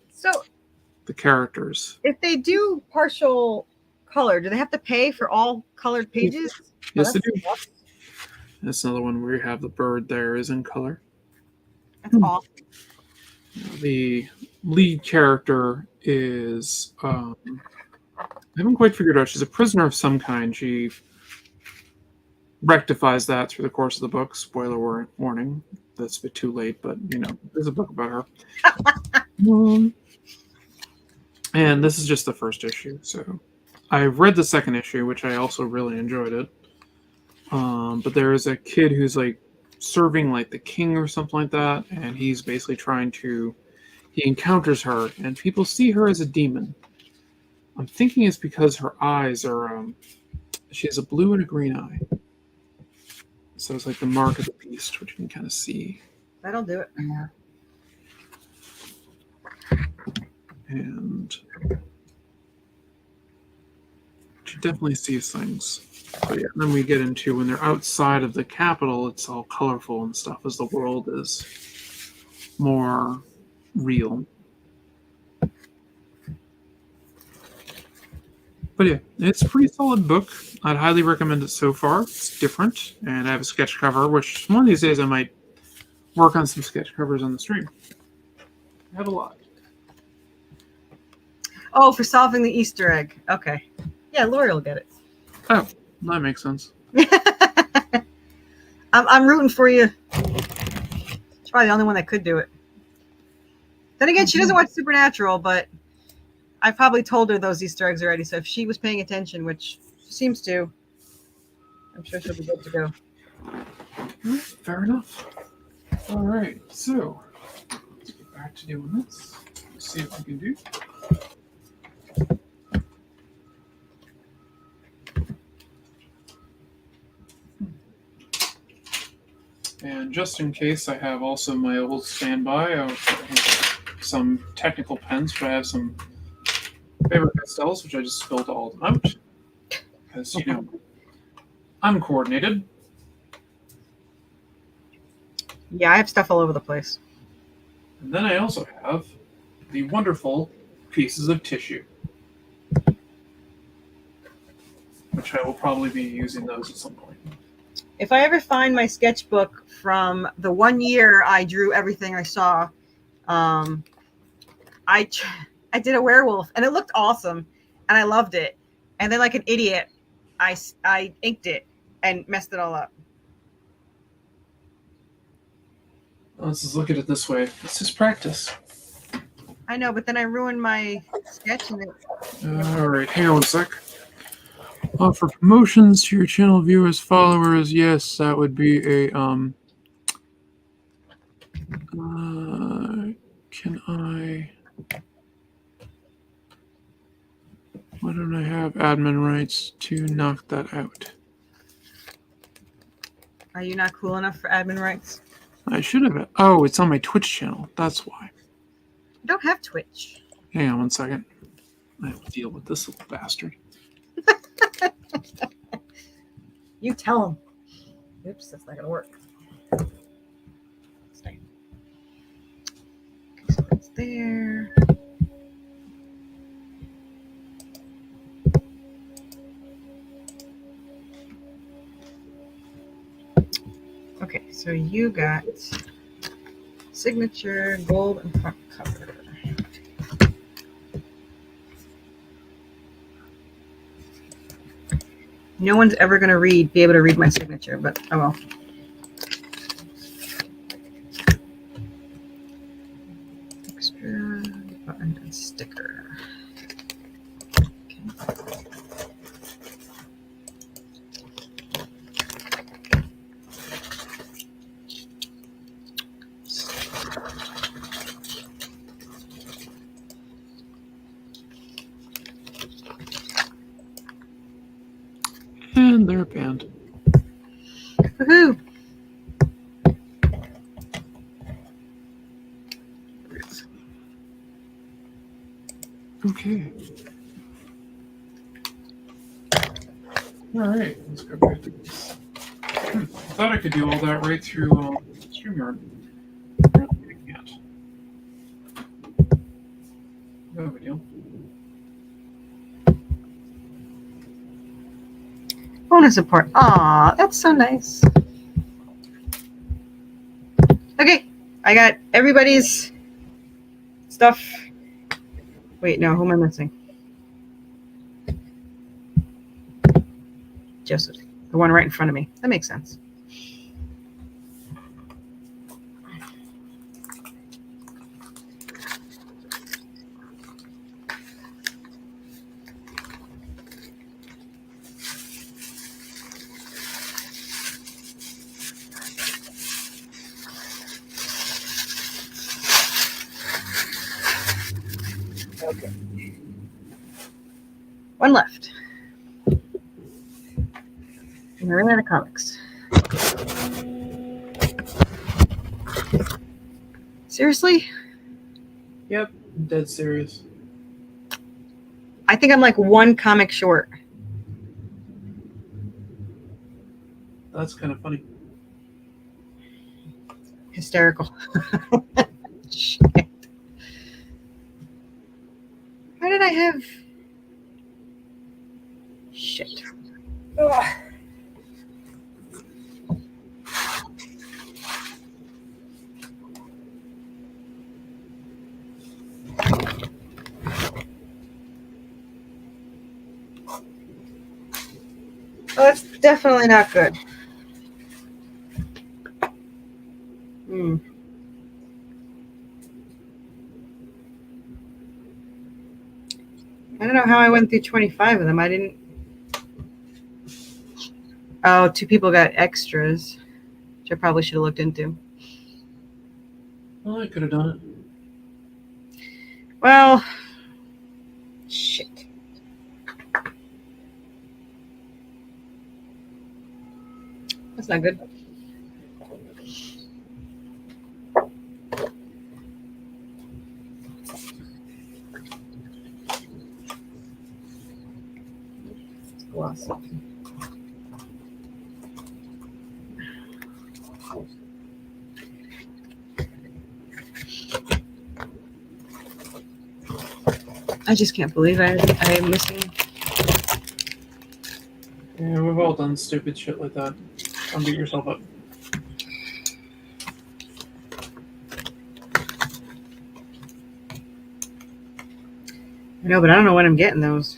characters. If they do partial color, do they have to pay for all colored pages? Yes, they do. That's another one where you have the bird there is in color. That's awesome. The lead character is, I haven't quite figured out, she's a prisoner of some kind. She rectifies that through the course of the book. Spoiler warning. That's a bit too late, but, there's a book about her. And this is just the first issue, so I read the second issue, which I also really enjoyed it. But there is a kid who's like serving like the king or something like that, and he's basically he encounters her, and people see her as a demon. I'm thinking it's because her eyes are, she has a blue and a green eye. So it's like the mark of the beast, which you can kind of see. That'll do it. Yeah. And she definitely sees things. But yeah, then we get into when they're outside of the capital, it's all colorful and stuff as the world is more real. But yeah, it's a pretty solid book. I'd highly recommend it so far. It's different, and I have a sketch cover, which one of these days I might work on some sketch covers on the stream. I have a lot. Oh, for solving the Easter egg. Okay. Yeah, Lori will get it. Oh, that makes sense. I'm rooting for you. She's probably the only one that could do it. Then again, she doesn't watch Supernatural, but I probably told her those Easter eggs already. So if she was paying attention, which she seems to, I'm sure she'll be good to go. Fair enough. All right, so let's get back to doing this. Let's see what we can do. And just in case, I have also my old standby of some technical pens, but I have some favorite pastels, which I just spilled all of them out. Because, I'm coordinated. Yeah, I have stuff all over the place. And then I also have the wonderful pieces of tissue, which I will probably be using those at some point. If I ever find my sketchbook from the 1 year I drew everything I saw, I did a werewolf, and it looked awesome, and I loved it. And then, like an idiot, I inked it and messed it all up. Let's just look at it this way. It's just practice. I know, but then I ruined my sketch. And All right, hang on one sec. For promotions to your channel viewers, followers, yes, that would be a can I? Why don't I have admin rights to knock that out? Are you not cool enough for admin rights? I should have. Oh, it's on my Twitch channel. That's why. I don't have Twitch. Hang on one second. I have to deal with this little bastard. You tell him. Oops, that's not gonna work. Stay. Okay, so that's there. Okay, so you got signature, gold, and front cover. No one's ever going to be able to read my signature, but oh well. band. Woohoo! Okay. All right, let's go back to this. I thought I could do all that right through StreamYard. Apparently I can't. No big deal. Bonus support. Aw, that's so nice. Okay, I got everybody's stuff. Wait, no, who am I missing? Joseph, the one right in front of me. That makes sense. Okay. One left. And we're out of comics. Seriously? Yep, I'm dead serious. I think I'm like one comic short. That's kind of funny. Hysterical. Shit. Why did I have... Shit. Ugh. Oh, that's definitely not good. I don't know how I went through 25 of them. I didn't... Oh, 2 people got extras, which I probably should have looked into. Well, I could have done it. Well, shit. That's not good. Glossy. I just can't believe I'm missing. Yeah, we've all done stupid shit like that. Don't beat yourself up. I know, but I don't know when I'm getting those.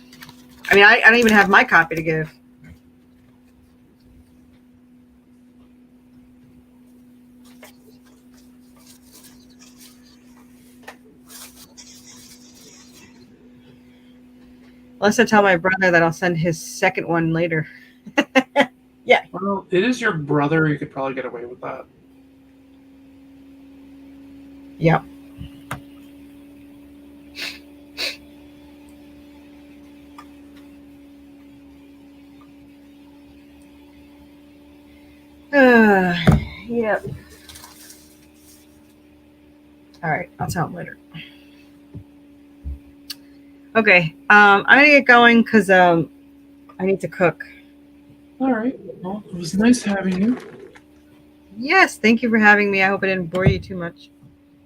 I mean, I don't even have my copy to give. Unless I tell my brother that I'll send his second one later. Yeah. Well, it is your brother. You could probably get away with that. Yep. Yep. All right, I'll tell him later. Okay, I'm gonna get going because I need to cook. All right. Well, it was nice having you. Yes, thank you for having me. I hope I didn't bore you too much.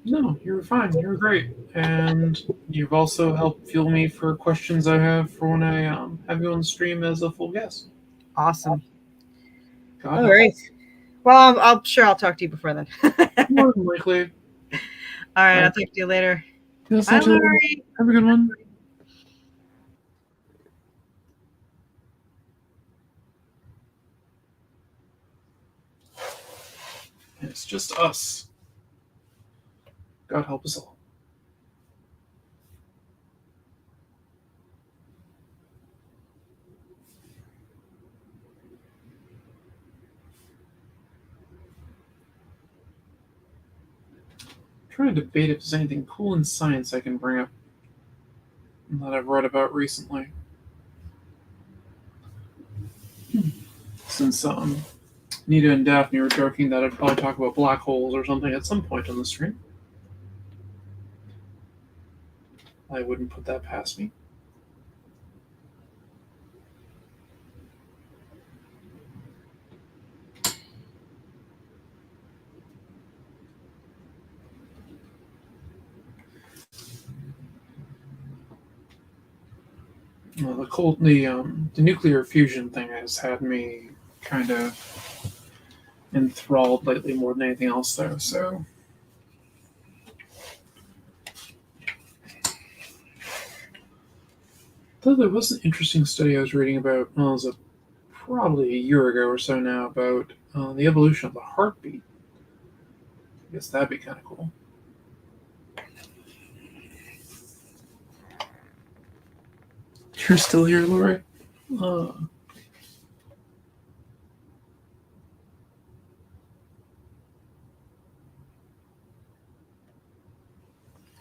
No, you were fine. You were great. And you've also helped fuel me for questions I have for when I have you on the stream as a full guest. Awesome. God All help. right. Well, I'm sure I'll talk to you before then. More than likely. All right, I'll talk to you later. Yes, Bye, I'll tell you. Lori. Have a good one. It's just us. God help us all. I'm trying to debate if there's anything cool in science I can bring up that I've read about recently. since Nita and Daphne were joking that I'd probably talk about black holes or something at some point on the stream. I wouldn't put that past me. The nuclear fusion thing has had me kind of enthralled lately more than anything else, though. So, though there was an interesting study I was reading about, it was probably a year ago or so now, about the evolution of the heartbeat. I guess that'd be kind of cool. You're still here, Lori?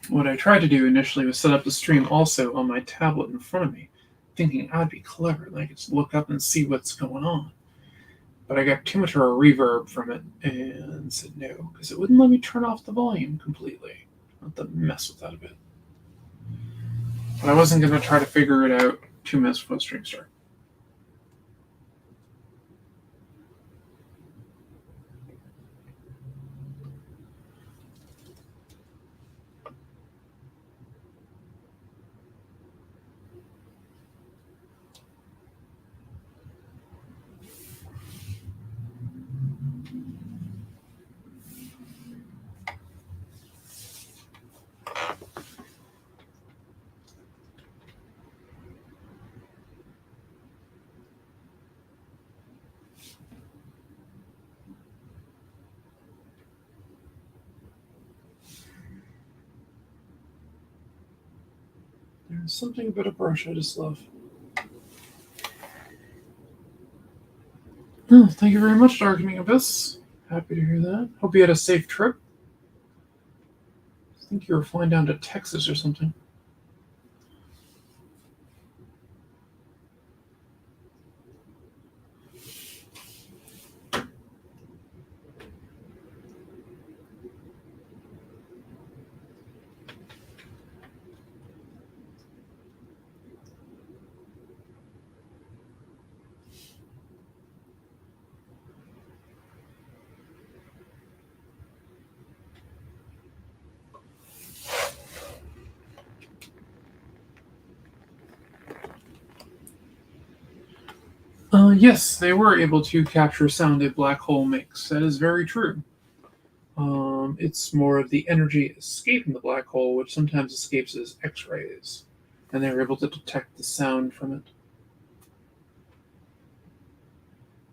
What I tried to do initially was set up the stream also on my tablet in front of me, thinking I'd be clever and I could just look up and see what's going on. But I got too much of a reverb from it and said no, because it wouldn't let me turn off the volume completely. I'll have to mess with that a bit. But I wasn't going to try to figure it out 2 minutes before the stream started. There's something about a brush I just love. Oh, thank you very much, Darkening Abyss. Happy to hear that. Hope you had a safe trip. I think you were flying down to Texas or something. Yes, they were able to capture sound a black hole makes. That is very true. It's more of the energy escaping the black hole, which sometimes escapes as X-rays, and they were able to detect the sound from it.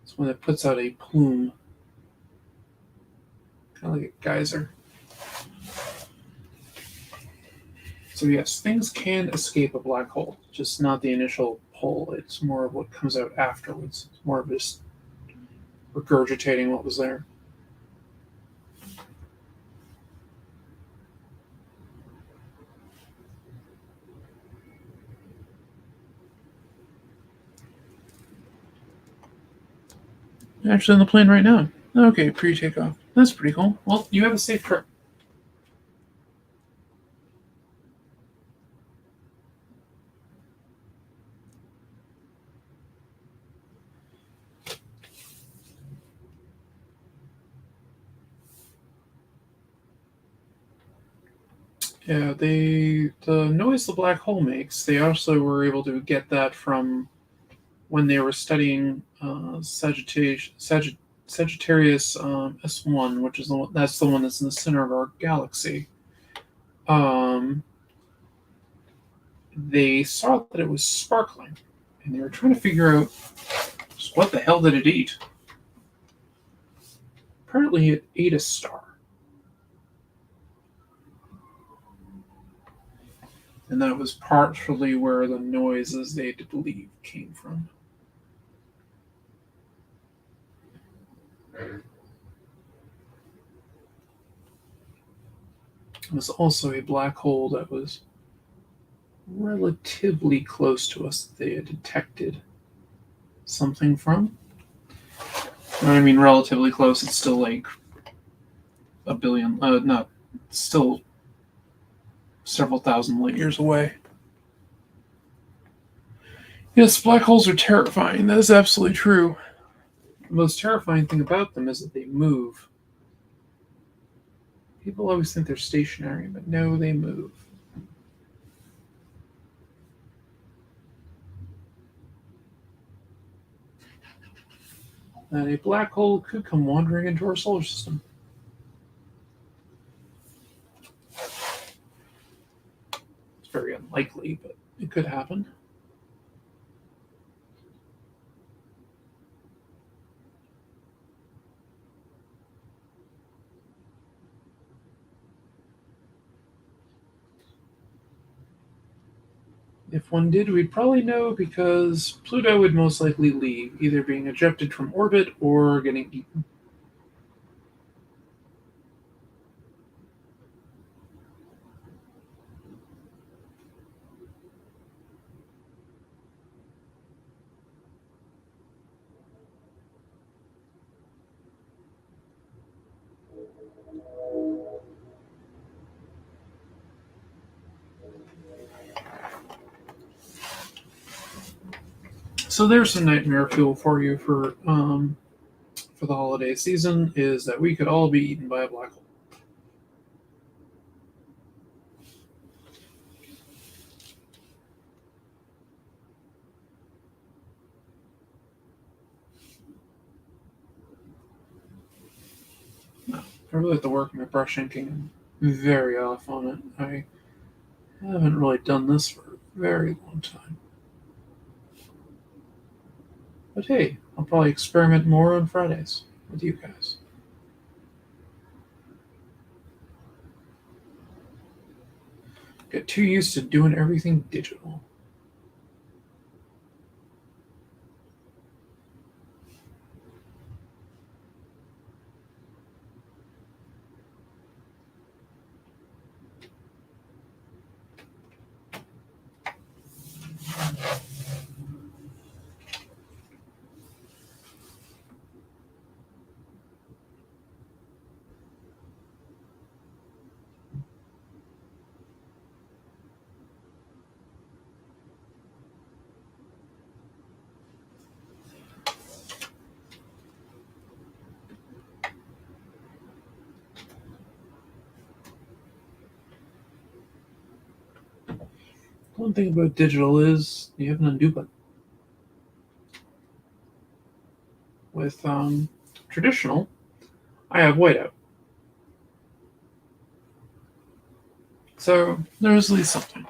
It's when it puts out a plume, kind of like a geyser. So yes, things can escape a black hole, just not the initial pull. It's more of what comes out afterwards. It's more of just regurgitating what was there. Actually on the plane right now. Okay, pre-takeoff. That's pretty cool. Well, you have a safe trip. Yeah, the noise the black hole makes, they also were able to get that from when they were studying Sagittarius S1, which is that's the one that's in the center of our galaxy. They saw that it was sparkling, and they were trying to figure out just what the hell did it eat. Apparently, it ate a star. And that was partially where the noises they believe came from. It was also a black hole that was relatively close to us that they had detected something from. I mean, relatively close. It's still like a billion, not, still several thousand light years away. Yes, black holes are terrifying. That is absolutely true. The most terrifying thing about them is that they move. People always think they're stationary, but no, they move. And a black hole could come wandering into our solar system. It's very unlikely, but it could happen. If one did, we'd probably know because Pluto would most likely leave, either being ejected from orbit or getting eaten. So there's some nightmare fuel for you for the holiday season, is that we could all be eaten by a black hole. No, I really have to work my brush inking. I'm very off on it. I haven't really done this for a very long time. But hey, I'll probably experiment more on Fridays with you guys. Get too used to doing everything digital. One thing about digital is you have an undo button. With traditional, I have whiteout. So there's at least something.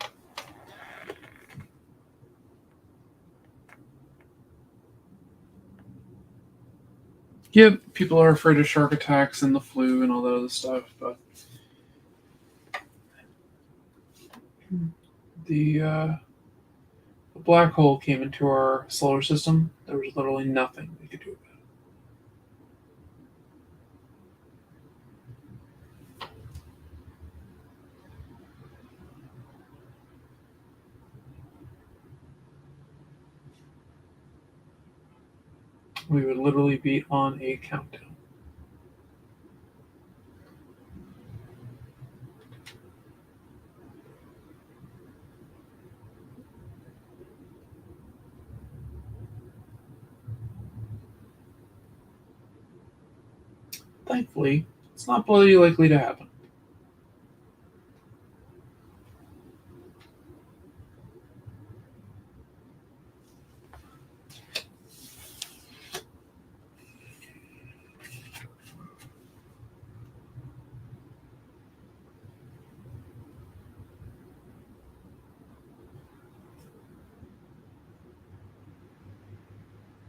Yep, people are afraid of shark attacks and the flu and all that other stuff, but the black hole came into our solar system. There was literally nothing we could do about it. We would literally be on a countdown. Thankfully, it's not bloody likely to happen.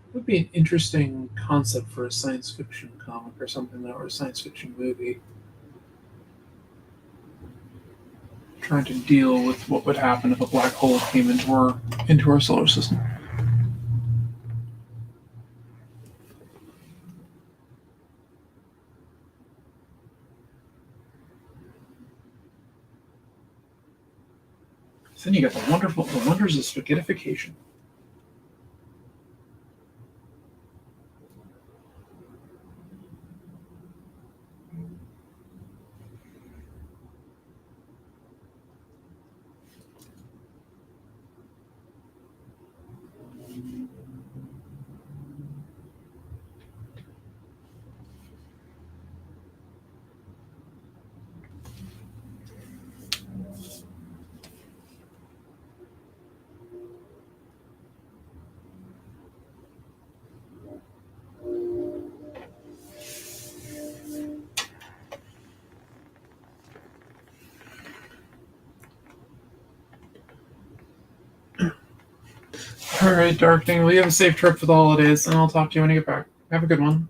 It would be an interesting concept for a science fiction comic or something, or a science fiction movie. Trying to deal with what would happen if a black hole came into our solar system. So then you got the wonders of spaghettification. All right, Darkening. Well, you have a safe trip for the holidays, and I'll talk to you when you get back. Have a good one.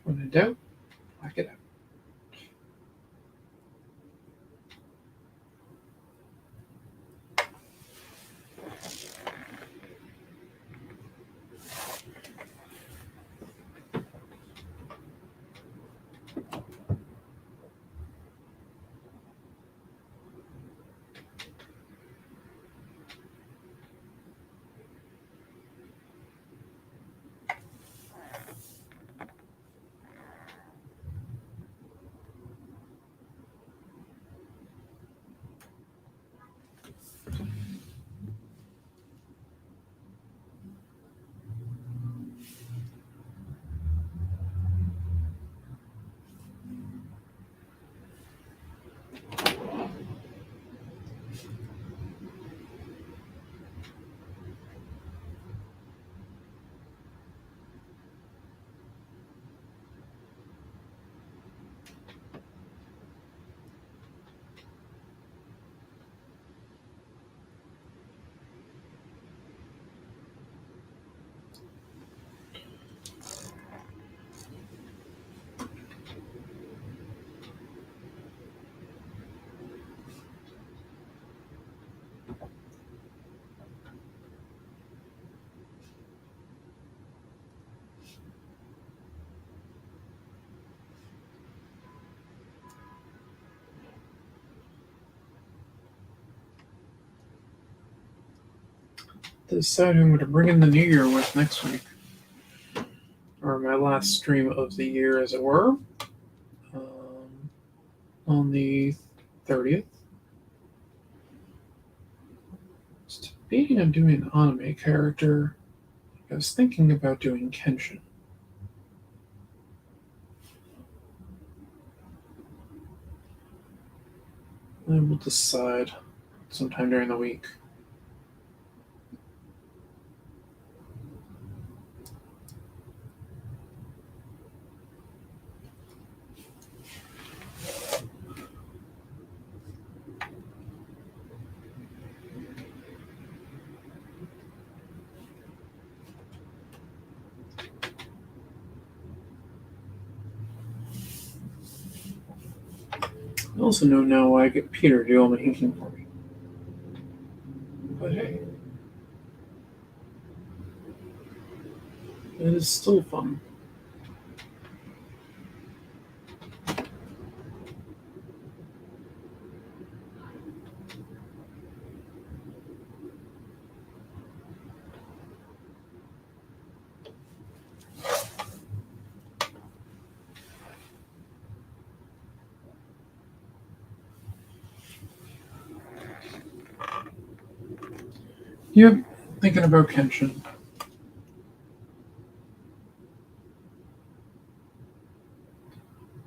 When in doubt, whack it out. Decide who I'm going to bring in the new year with next week. Or my last stream of the year, as it were. On the 30th. I was debating on doing an anime character. I was thinking about doing Kenshin. I will decide sometime during the week. I also know now why I get Peter to do all my inking for me. But hey, it is still fun. Yep, thinking about Kenshin.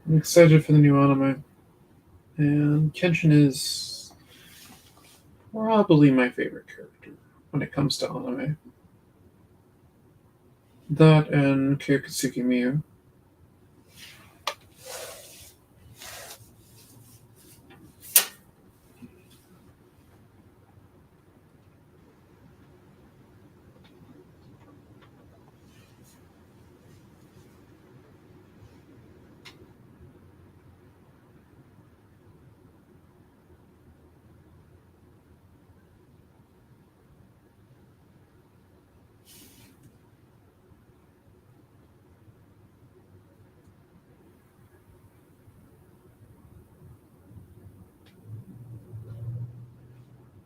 I'm excited for the new anime. And Kenshin is probably my favorite character when it comes to anime. That and Kyokutsuki Miyu.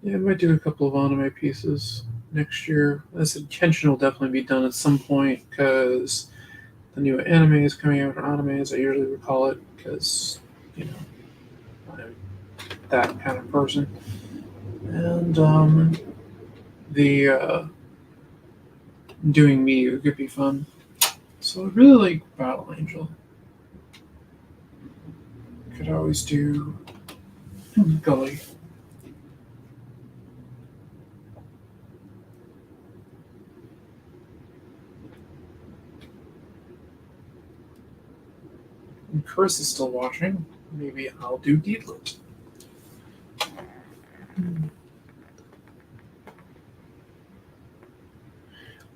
Yeah, I might do a couple of anime pieces next year. I said Kenshin will definitely be done at some point because the new anime is coming out, or anime as I usually would call it, because, you know, I'm that kind of person. And the doing Miyu could be fun. So I really like Battle Angel. Could always do Gully. And Chris is still watching. Maybe I'll do Deedlit.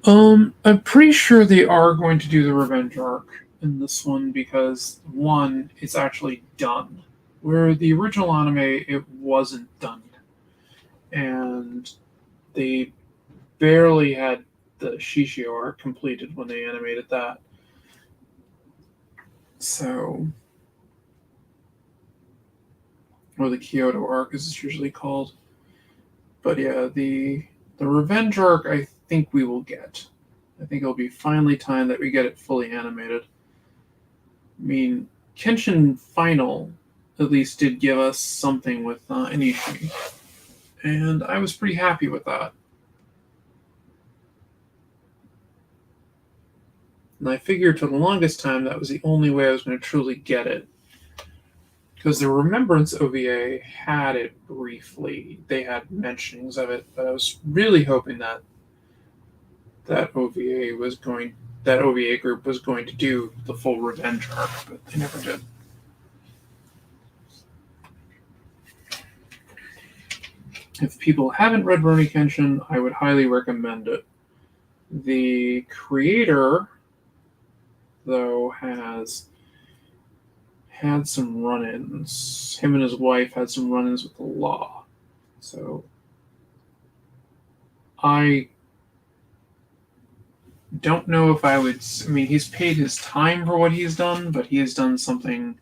I'm pretty sure they are going to do the revenge arc in this one because, one, it's actually done. Where the original anime, it wasn't done. And they barely had the Shishio arc completed when they animated that. So, or the Kyoto arc as it's usually called. But yeah, the revenge arc I think we will get. I think it'll be finally time that we get it fully animated. I mean, Kenshin Final at least did give us something with Inishi, and I was pretty happy with that. And I figured for the longest time that was the only way I was going to truly get it. Because the Remembrance OVA had it briefly. They had mentionings of it, but I was really hoping that that OVA group was going to do the full revenge arc, but they never did. If people haven't read Rurouni Kenshin, I would highly recommend it. The creator, though, has had some run-ins. Him and his wife had some run-ins with the law. So I don't know if I would... I mean, he's paid his time for what he's done, but he has done something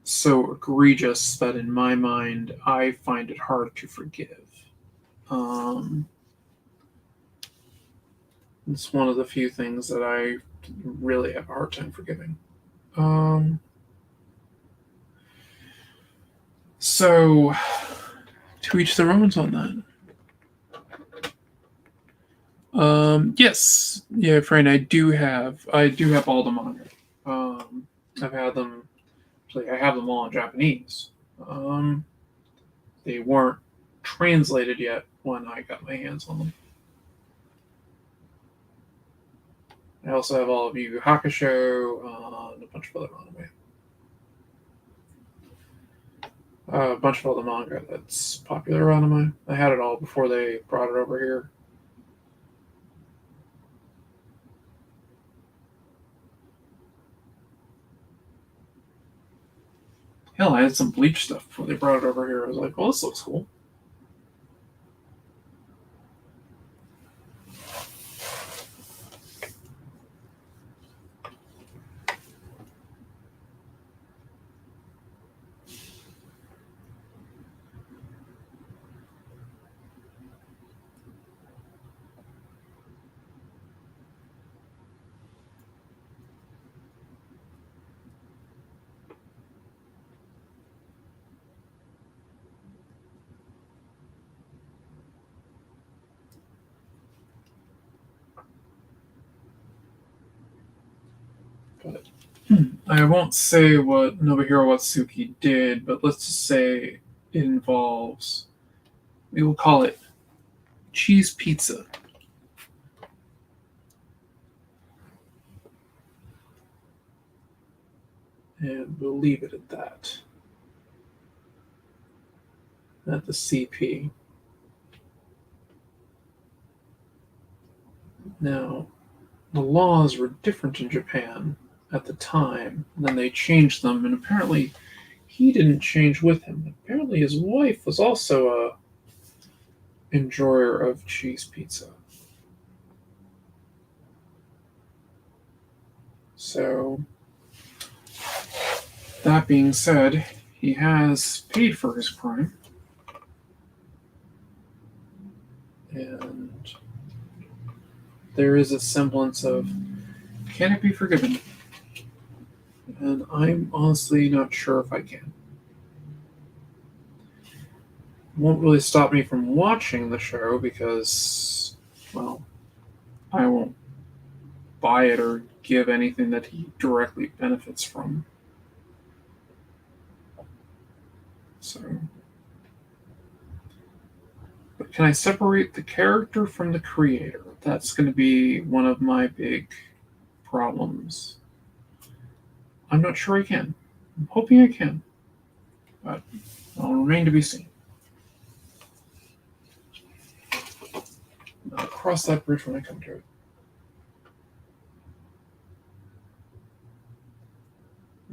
so egregious that in my mind, I find it hard to forgive. It's one of the few things that I really have a hard time forgiving. So, to each their own on that. Yes, yeah, Fran, I do have all the manga. I've had them. Actually, I have them all in Japanese. They weren't translated yet when I got my hands on them. I also have all of Yu Yu Hakusho and a bunch of other anime. A bunch of other manga that's popular anime. I had it all before they brought it over here. Hell, I had some Bleach stuff before they brought it over here. I was like, well, this looks cool. But I won't say what Nobuhiro Watsuki did, but let's just say it involves, we will call it cheese pizza. And we'll leave it at that. At the CP. Now, the laws were different in Japan at the time, and then they changed them, and apparently he didn't change with him. Apparently his wife was also a enjoyer of cheese pizza. So, that being said, he has paid for his crime. And there is a semblance of, can it be forgiven? And I'm honestly not sure if I can. It won't really stop me from watching the show because, well, I won't buy it or give anything that he directly benefits from. So, but can I separate the character from the creator? That's going to be one of my big problems. I'm not sure I can. I'm hoping I can, but it'll remain to be seen. I'll cross that bridge when I come to it.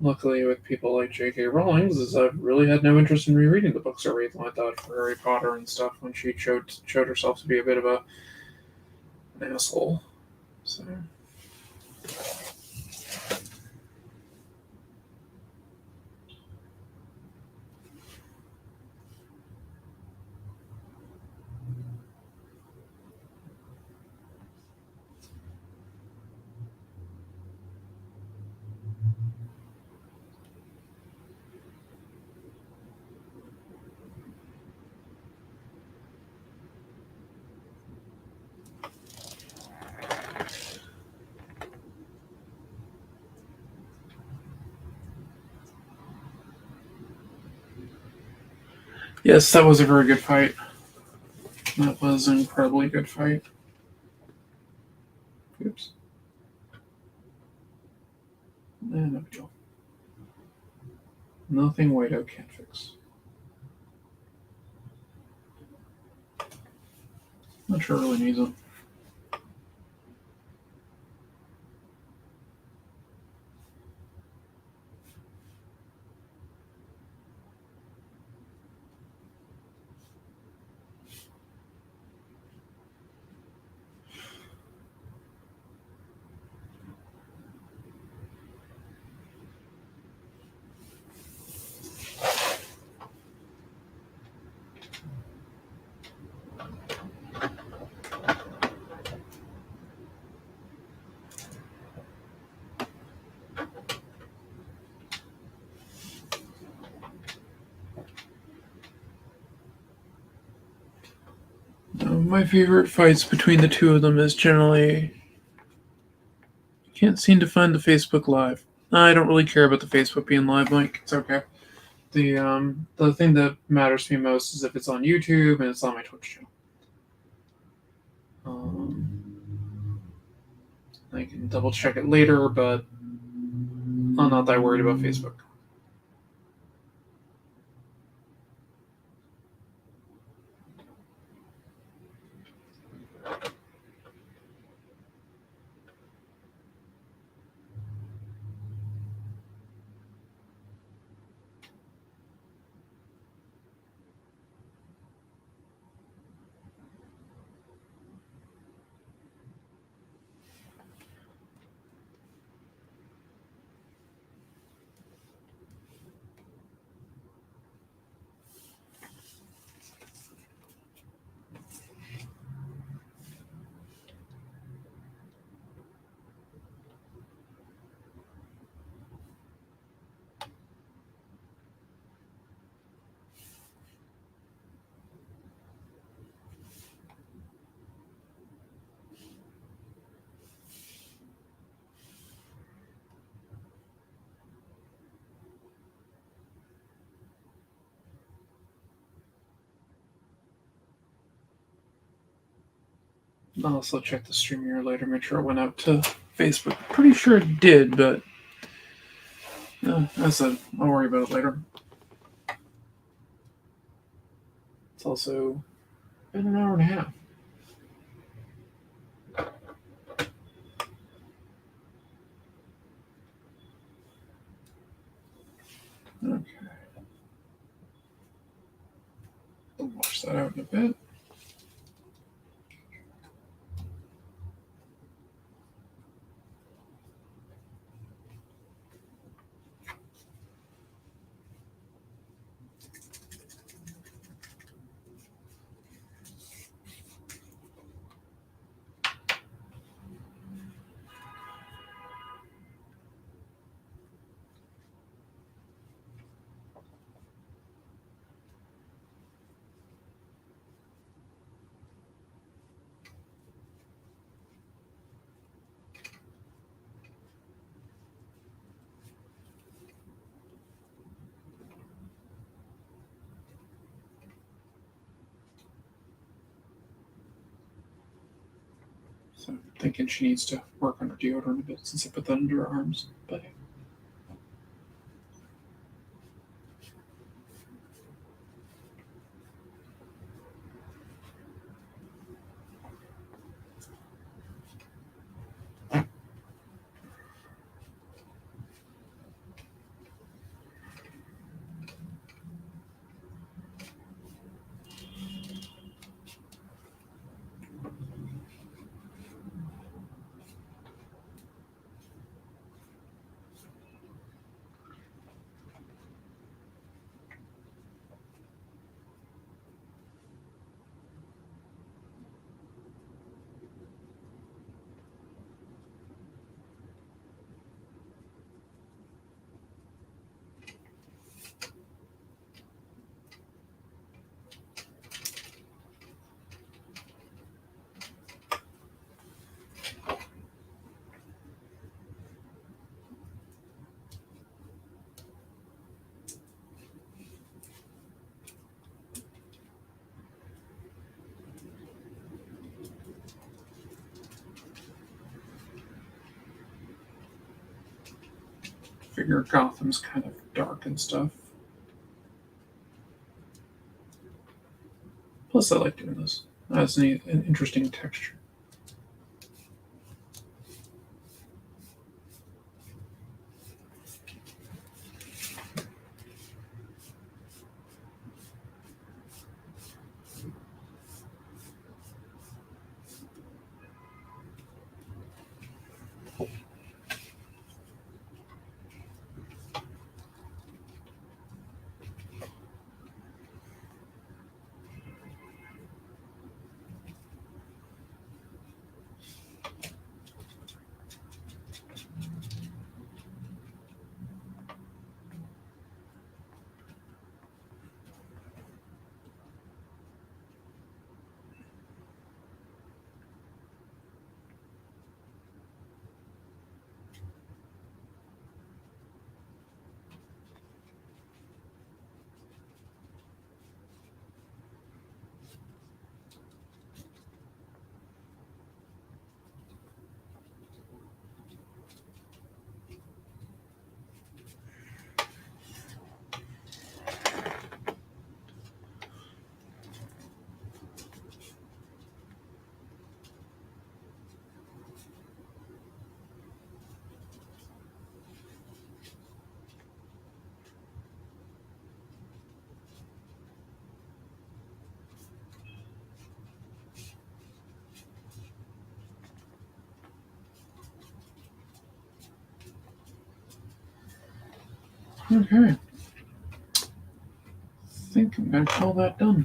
Luckily, with people like J.K. Rowling, I've really had no interest in rereading the books or anything like that for Harry Potter and stuff when she showed herself to be a bit of an asshole. So. Yes, that was a very good fight. That was an incredibly good fight. Oops. No big deal. Nothing Whiteout can't fix. Not sure it really needs it. My favorite fights between the two of them is generally... I can't seem to find the Facebook Live. I don't really care about the Facebook being live, Mike. It's okay. The thing that matters to me most is if it's on YouTube and it's on my Twitch channel. I can double check it later, but I'm not that worried about Facebook. I'll also check the stream here later, make sure it went out to Facebook. Pretty sure it did, but as I said, I'll worry about it later. It's also been an hour and a half. Okay. I'll wash that out in a bit. So I'm thinking she needs to work on her deodorant a bit since I put that under her arms. But I figure Gotham's kind of dark and stuff. Plus, I like doing this. It has an interesting texture. Okay. I think I'm going to call that done.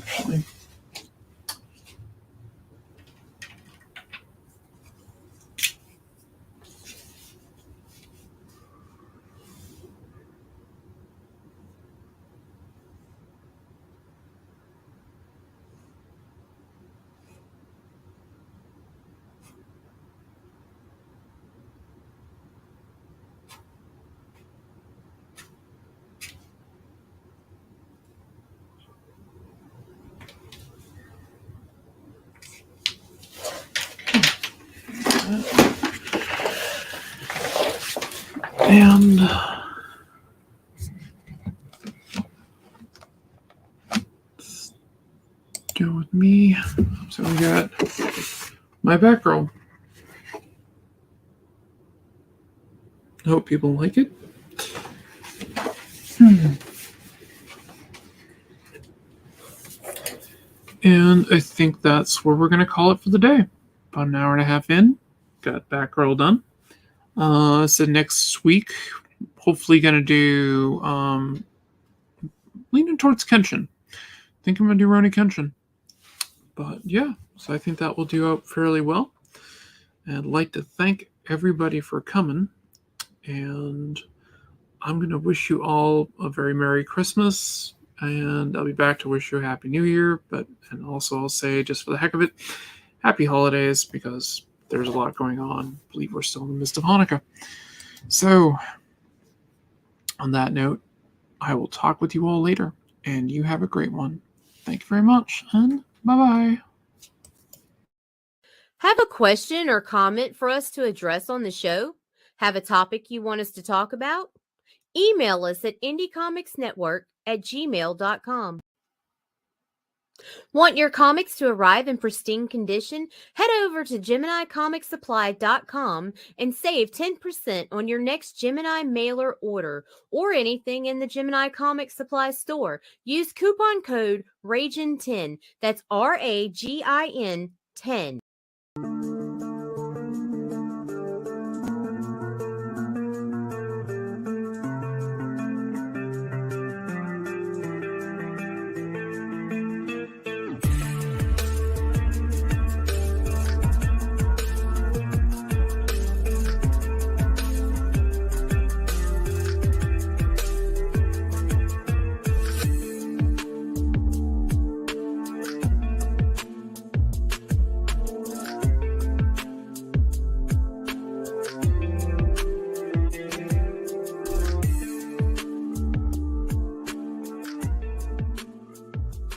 Actually, And go with me. So we got my Batgirl. Hope people like it. And I think that's where we're going to call it for the day. About an hour and a half in. Got Batgirl done. So next week, hopefully going to do leaning towards Kenshin. I think I'm going to do Roni Kenshin. But yeah, so I think that will do out fairly well. And I'd like to thank everybody for coming. And I'm going to wish you all a very Merry Christmas. And I'll be back to wish you a Happy New Year. And also I'll say, just for the heck of it, Happy Holidays, because there's a lot going on. I believe we're still in the midst of Hanukkah. So, on that note, I will talk with you all later. And you have a great one. Thank you very much. And bye-bye. Have a question or comment for us to address on the show? Have a topic you want us to talk about? Email us at indiecomicsnetwork@gmail.com. Want your comics to arrive in pristine condition? Head over to GeminiComicSupply.com and save 10% on your next Gemini mailer order or anything in the Gemini Comic Supply store. Use coupon code RAGIN10. That's RAGIN 10.